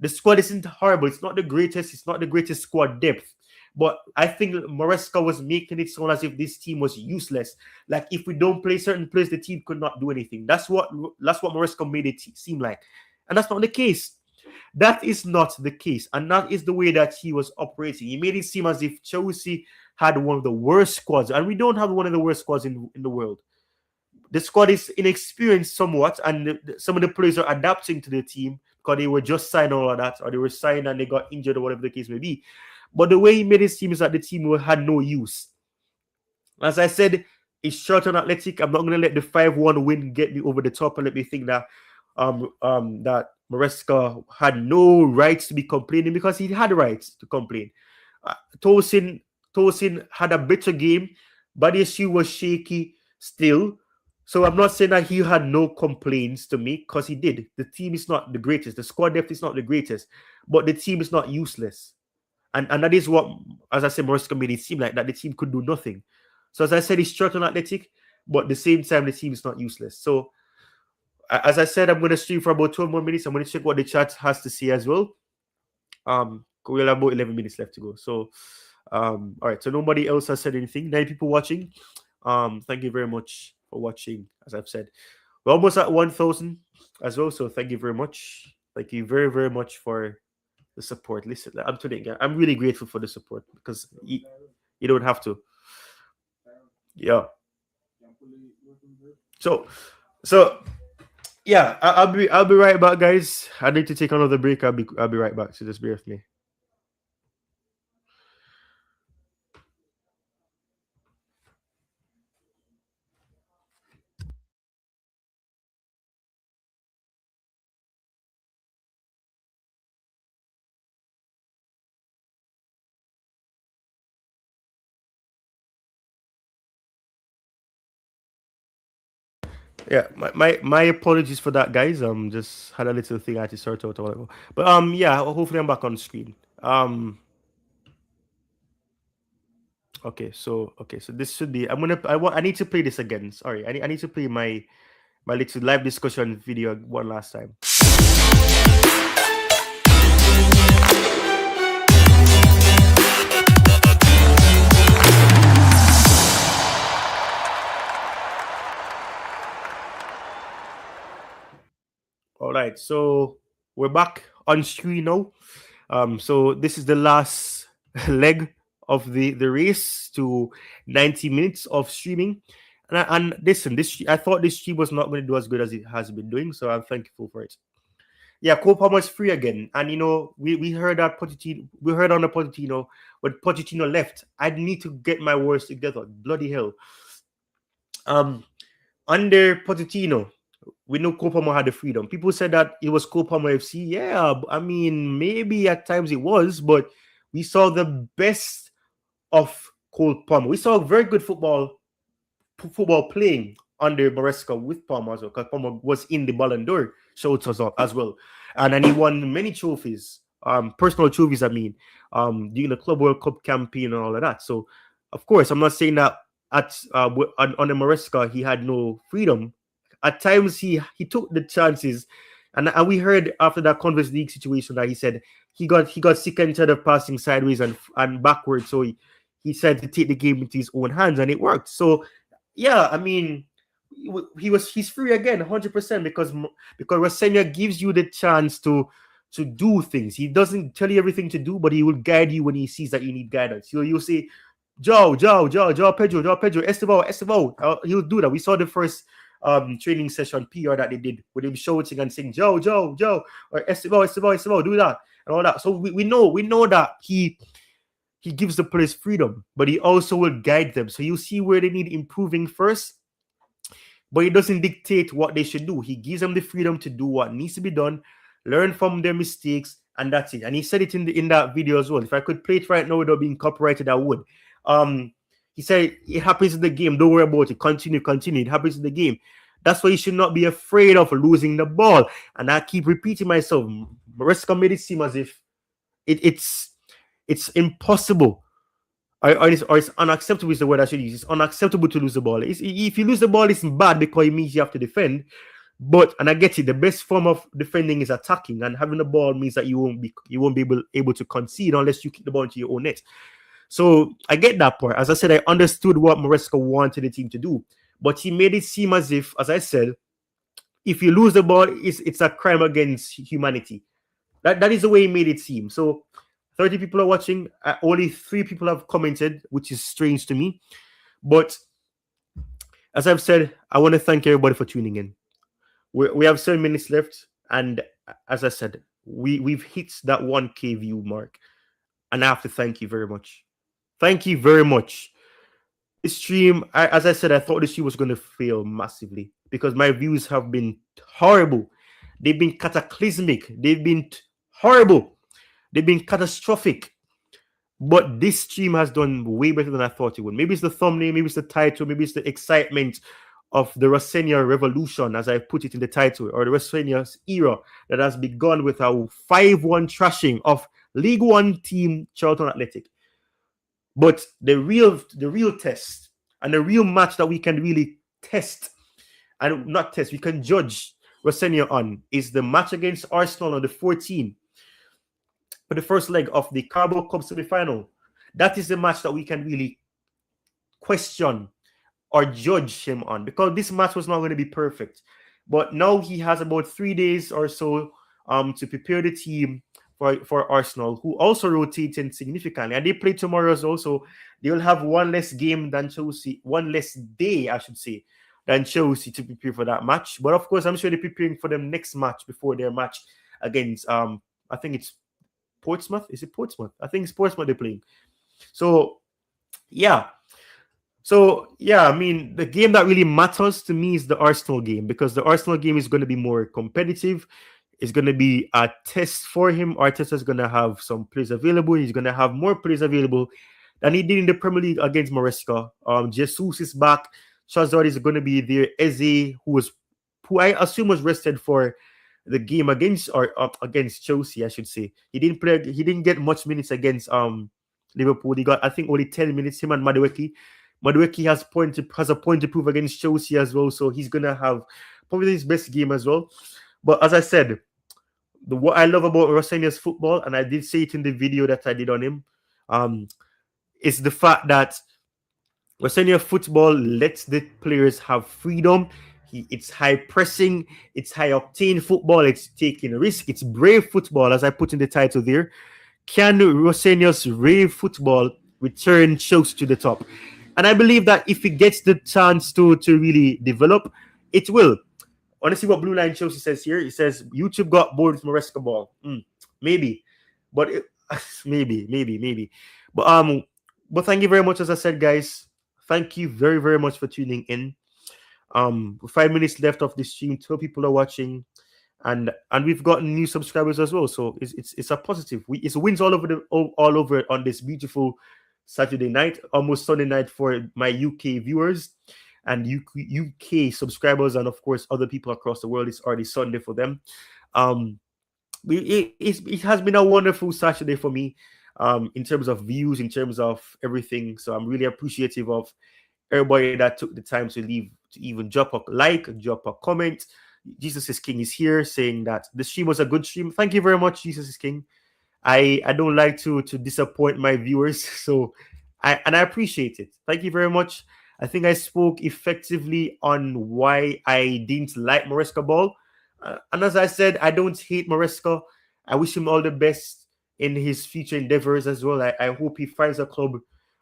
The squad isn't horrible. It's not the greatest. It's not the greatest squad depth. But I think Maresca was making it sound as if this team was useless. Like if we don't play certain players, the team could not do anything. That's what Maresca made it seem like. And that's not the case. That is not the case. And that is the way that he was operating. He made it seem as if Chelsea had one of the worst squads. And we don't have one of the worst squads in the world. The squad is inexperienced somewhat, and some of the players are adapting to the team because they were just signed all of that, or they were signed and they got injured or whatever the case may be. But the way he made it seem is that the team had no use. As I said, it's Charlton Athletic. I'm not going to let the 5-1 win get me over the top and let me think that that Maresca had no rights to be complaining, because he had rights to complain. Tosin had a better game, but his shoe was shaky still. So I'm not saying that he had no complaints to make, because he did. The team is not the greatest. The squad depth is not the greatest, but the team is not useless. And that is what, as I said, Maresca made it seem like that the team could do nothing. So as I said, it's Charlton Athletic, but at the same time, the team is not useless. So as I said, I'm going to stream for about 12 more minutes. I'm going to check what the chat has to say as well. We'll have about 11 minutes left to go. So, all right. So nobody else has said anything. 9 people watching. Thank you very much for watching. As I've said, we're almost at 1,000 as well. So thank you very much. Thank you very, very much for the support. Listen, I'm really grateful for the support, because you don't have to. Yeah. So yeah, I'll be right back, guys. I need to take another break. I'll be right back. So just bear with me. Yeah, my apologies for that, guys. Just had a little thing I had to sort out or whatever. But yeah, hopefully I'm back on screen. Okay, so this should be. I need to play this again. Sorry, I need to play my little live discussion video one last time. right, so we're back on screen now. So this is the last leg of the race to 90 minutes of streaming. And listen, I thought this stream was not going to do as good as it has been doing, so I'm thankful for it. Yeah, Cole Palmer's free again, and we heard that Pochettino, we heard on the Pochettino when Pochettino left. I need to get my words together. Bloody hell. Under Pochettino, we know Cole Palmer had the freedom. People said that it was Cole Palmer FC. Yeah, I mean, maybe at times it was, but we saw the best of Cole Palmer. We saw very good football playing under Maresca with Palmer as well, because Palmer was in the Ballon d'Or shows as well. And then he won many trophies, personal trophies, I mean, during the Club World Cup campaign and all of that. So, of course, I'm not saying that on the Maresca he had no freedom. At times he took the chances, and we heard after that Conference League situation that he said he got sick and tired of passing sideways and backwards, so he said to take the game into his own hands, and it worked. So yeah, I mean, he's free again 100% because Rosenior gives you the chance to do things. He doesn't tell you everything to do, but he will guide you when he sees that you need guidance. You'll say Joe Pedro, Esteban. He'll do that. We saw the first training session PR that they did with him shouting and saying Joe, or Esteban, do that and all that. So we know that he gives the players freedom, but he also will guide them. So you see where they need improving first, but he doesn't dictate what they should do. He gives them the freedom to do what needs to be done, learn from their mistakes, and that's it. And he said it in that video as well. If I could play it right now without being copyrighted, I would. He said, it happens in the game. Don't worry about it. Continue. It happens in the game. That's why you should not be afraid of losing the ball. And I keep repeating myself. Maresca made it seem as if it's impossible. Or it's unacceptable is the word I should use. It's unacceptable to lose the ball. If you lose the ball, it's bad because it means you have to defend. And I get it. The best form of defending is attacking, and having the ball means that you won't be able to concede unless you kick the ball into your own net. So I get that part. As I said, I understood what Maresca wanted the team to do, but he made it seem as if, as I said, if you lose the ball, it's a crime against humanity. That is the way he made it seem. So 30 people are watching. Only 3 people have commented, which is strange to me. But as I've said, I want to thank everybody for tuning in. We have 7 minutes left, and as I said, we've hit that 1K view mark, and I have to thank you very much. Thank you very much. This stream, as I said, I thought this stream was going to fail massively because my views have been horrible. They've been cataclysmic. They've been horrible. They've been catastrophic. But this stream has done way better than I thought it would. Maybe it's the thumbnail, maybe it's the title, maybe it's the excitement of the Rosenior revolution, as I put it in the title, or the Rosenior era that has begun with a 5-1 trashing of League One team Charlton Athletic. But the real test and the real match that we can really test, and not test, we can judge Rosenior on, is the match against Arsenal on the 14th for the first leg of the Carabao Cup semi-final. That is the match that we can really question or judge him on, because this match was not going to be perfect. But now he has about 3 days or so to prepare the team for Arsenal, who also rotating significantly. And they play tomorrow as well, so they will have one less game than Chelsea, one less day, I should say, than Chelsea to prepare for that match. But of course, I'm sure they're preparing for them next match before their match against, I think it's Portsmouth. Is it Portsmouth? I think it's Portsmouth they're playing. So, yeah. I mean, the game that really matters to me is the Arsenal game, because the Arsenal game is going to be more competitive. It's going to be a test for him. Arteta's going to have some players available. He's going to have more players available than he did in the Premier League against Maresca. Jesus is back. Shazard is going to be there. Eze, who I assume was rested for the game against Chelsea, I should say. He didn't play. He didn't get much minutes against Liverpool. He got, I think, only 10 minutes. Him and Madueke. Madueke has a point to prove against Chelsea as well, so he's gonna have probably his best game as well. But as I said, what I love about Rosenior's football, and I did say it in the video that I did on him, is the fact that Rosenior football lets the players have freedom. It's high pressing, it's high octane football, it's taking a risk, it's brave football, as I put in the title there. Can Rosenior's brave football return Chelsea to the top? And I believe that if he gets the chance to really develop, it will. Honestly, what Blue Line Chelsea says here, it says YouTube got bored with Maresca-ball. Maybe, but maybe. But thank you very much. As I said, guys, thank you very, very much for tuning in. 5 minutes left of the stream. 12 people are watching, and we've gotten new subscribers as well. So it's a positive. It's wins all over on this beautiful Saturday night, almost Sunday night for my UK viewers and UK subscribers, and of course other people across the world. It's already Sunday for them. It has been a wonderful Saturday for me, in terms of views, in terms of everything. So I'm really appreciative of everybody that took the time to even drop a like, drop a comment. Jesus is King is here saying that the stream was a good stream. Thank you very much, Jesus is King. I don't like to disappoint my viewers, so I appreciate it. Thank you very much. I think I spoke effectively on why I didn't like Maresca-ball. And as I said, I don't hate Maresca. I wish him all the best in his future endeavors as well. I hope he finds a club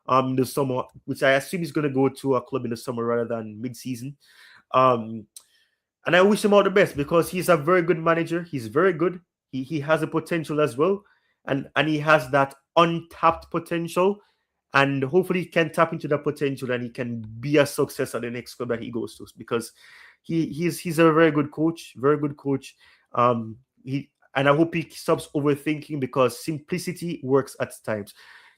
in the summer, which I assume he's going to go to a club in the summer rather than mid-season. And I wish him all the best because he's a very good manager. He's very good. He has a potential as well. And he has that untapped potential. And hopefully he can tap into that potential and he can be a success at the next club that he goes to, because he's a very good coach, very good coach. And I hope he stops overthinking, because simplicity works at times.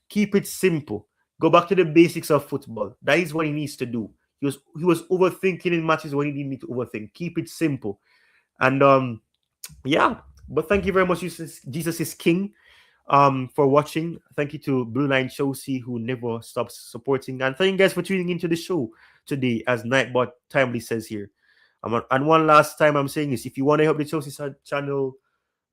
Keep it simple. Go back to the basics of football. That is what he needs to do. He was overthinking in matches when he didn't need to overthink. Keep it simple. And yeah. But thank you very much, Jesus is King, for watching. Thank you to Blue Line Chelsea, who never stops supporting. And thank you guys for tuning into the show today, as Nightbot Timely says here. And one last time I'm saying this, if you want to help the Chelsea channel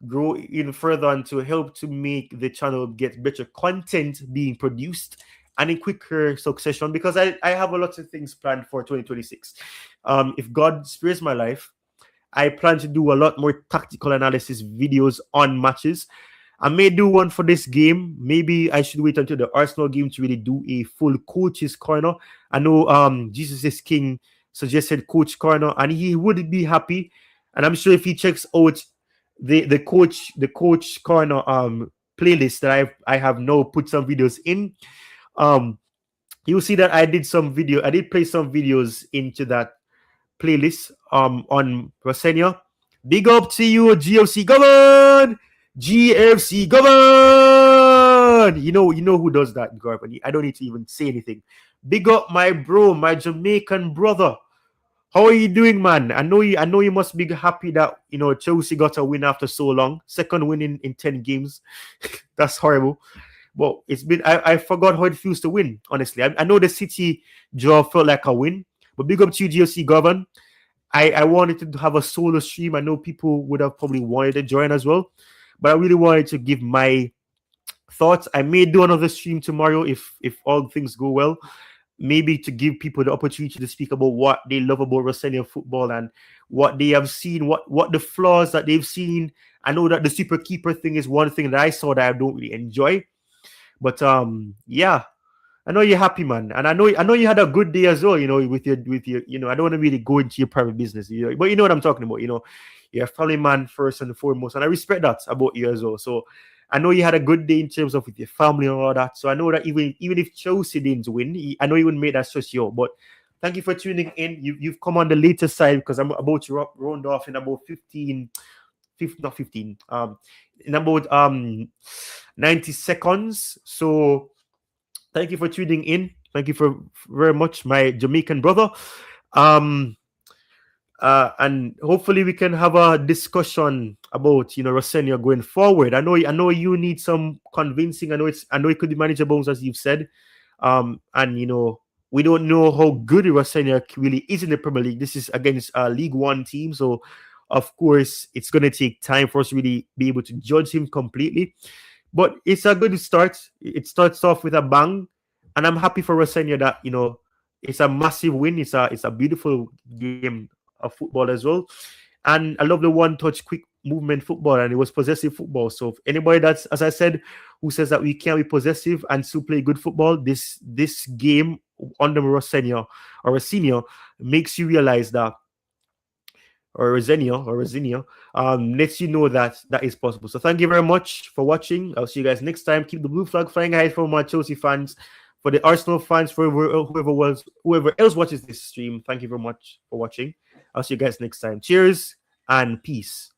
grow even further and to help to make the channel get better content being produced and in quicker succession, because I have a lot of things planned for 2026. If God spares my life, I plan to do a lot more tactical analysis videos on matches. I may do one for this game. Maybe I should wait until the Arsenal game to really do a full coach's corner. I know Jesus is King suggested coach corner, and he would be happy. And I'm sure if he checks out the coach corner playlist that I have now put some videos in, you'll see that I did play some videos into that playlist on Rosenior. Big up to you, GFC govern! GFC govern! You know who does that, Garb. I don't need to even say anything. Big up my bro, my Jamaican brother. How are you doing, man? I know you must be happy that Chelsea got a win after so long. Second win in 10 games. That's horrible. But it's been I forgot how it feels to win, honestly. I know the City draw felt like a win, but big up to you, GFC govern. I wanted to have a solo stream. I know people would have probably wanted to join as well, but I really wanted to give my thoughts. I may do another stream tomorrow if all things go well, maybe to give people the opportunity to speak about what they love about Rosenior football and what they have seen, what the flaws that they've seen. I know that the super keeper thing is one thing that I saw that I don't really enjoy, but yeah. I know you're happy, man, and I know you had a good day as well. With your I don't want to really go into your private business, but you know what I'm talking about. You're a family man first and foremost, and I respect that about you as well. So I know you had a good day in terms of with your family and all that. So I know that even if Chelsea didn't win, I know you wouldn't make that stress you out. But thank you for tuning in. You've come on the later side, because I'm about to round off in about 15, not 15, in about 90 seconds. So thank you for tuning in. Thank you very much, my Jamaican brother. And hopefully we can have a discussion about Rosenior going forward. I know you need some convincing. I know it could be manageable, as you've said. And we don't know how good Rosenior really is in the Premier League. This is against a League One team, so of course it's going to take time for us to really be able to judge him completely. But it's a good start. It starts off with a bang, and I'm happy for Rosenior that it's a massive win. It's a beautiful game of football as well. And I love the one-touch, quick movement football, and it was possessive football. So if anybody that's, as I said, who says that we can't be possessive and still play good football, this game under Rosenior makes you realize that, or Rosenior, lets you know that is possible. So thank you very much for watching. I'll see you guys next time. Keep the blue flag flying high for my Chelsea fans, for the Arsenal fans, for whoever else watches this stream. Thank you very much for watching. I'll see you guys next time. Cheers and peace.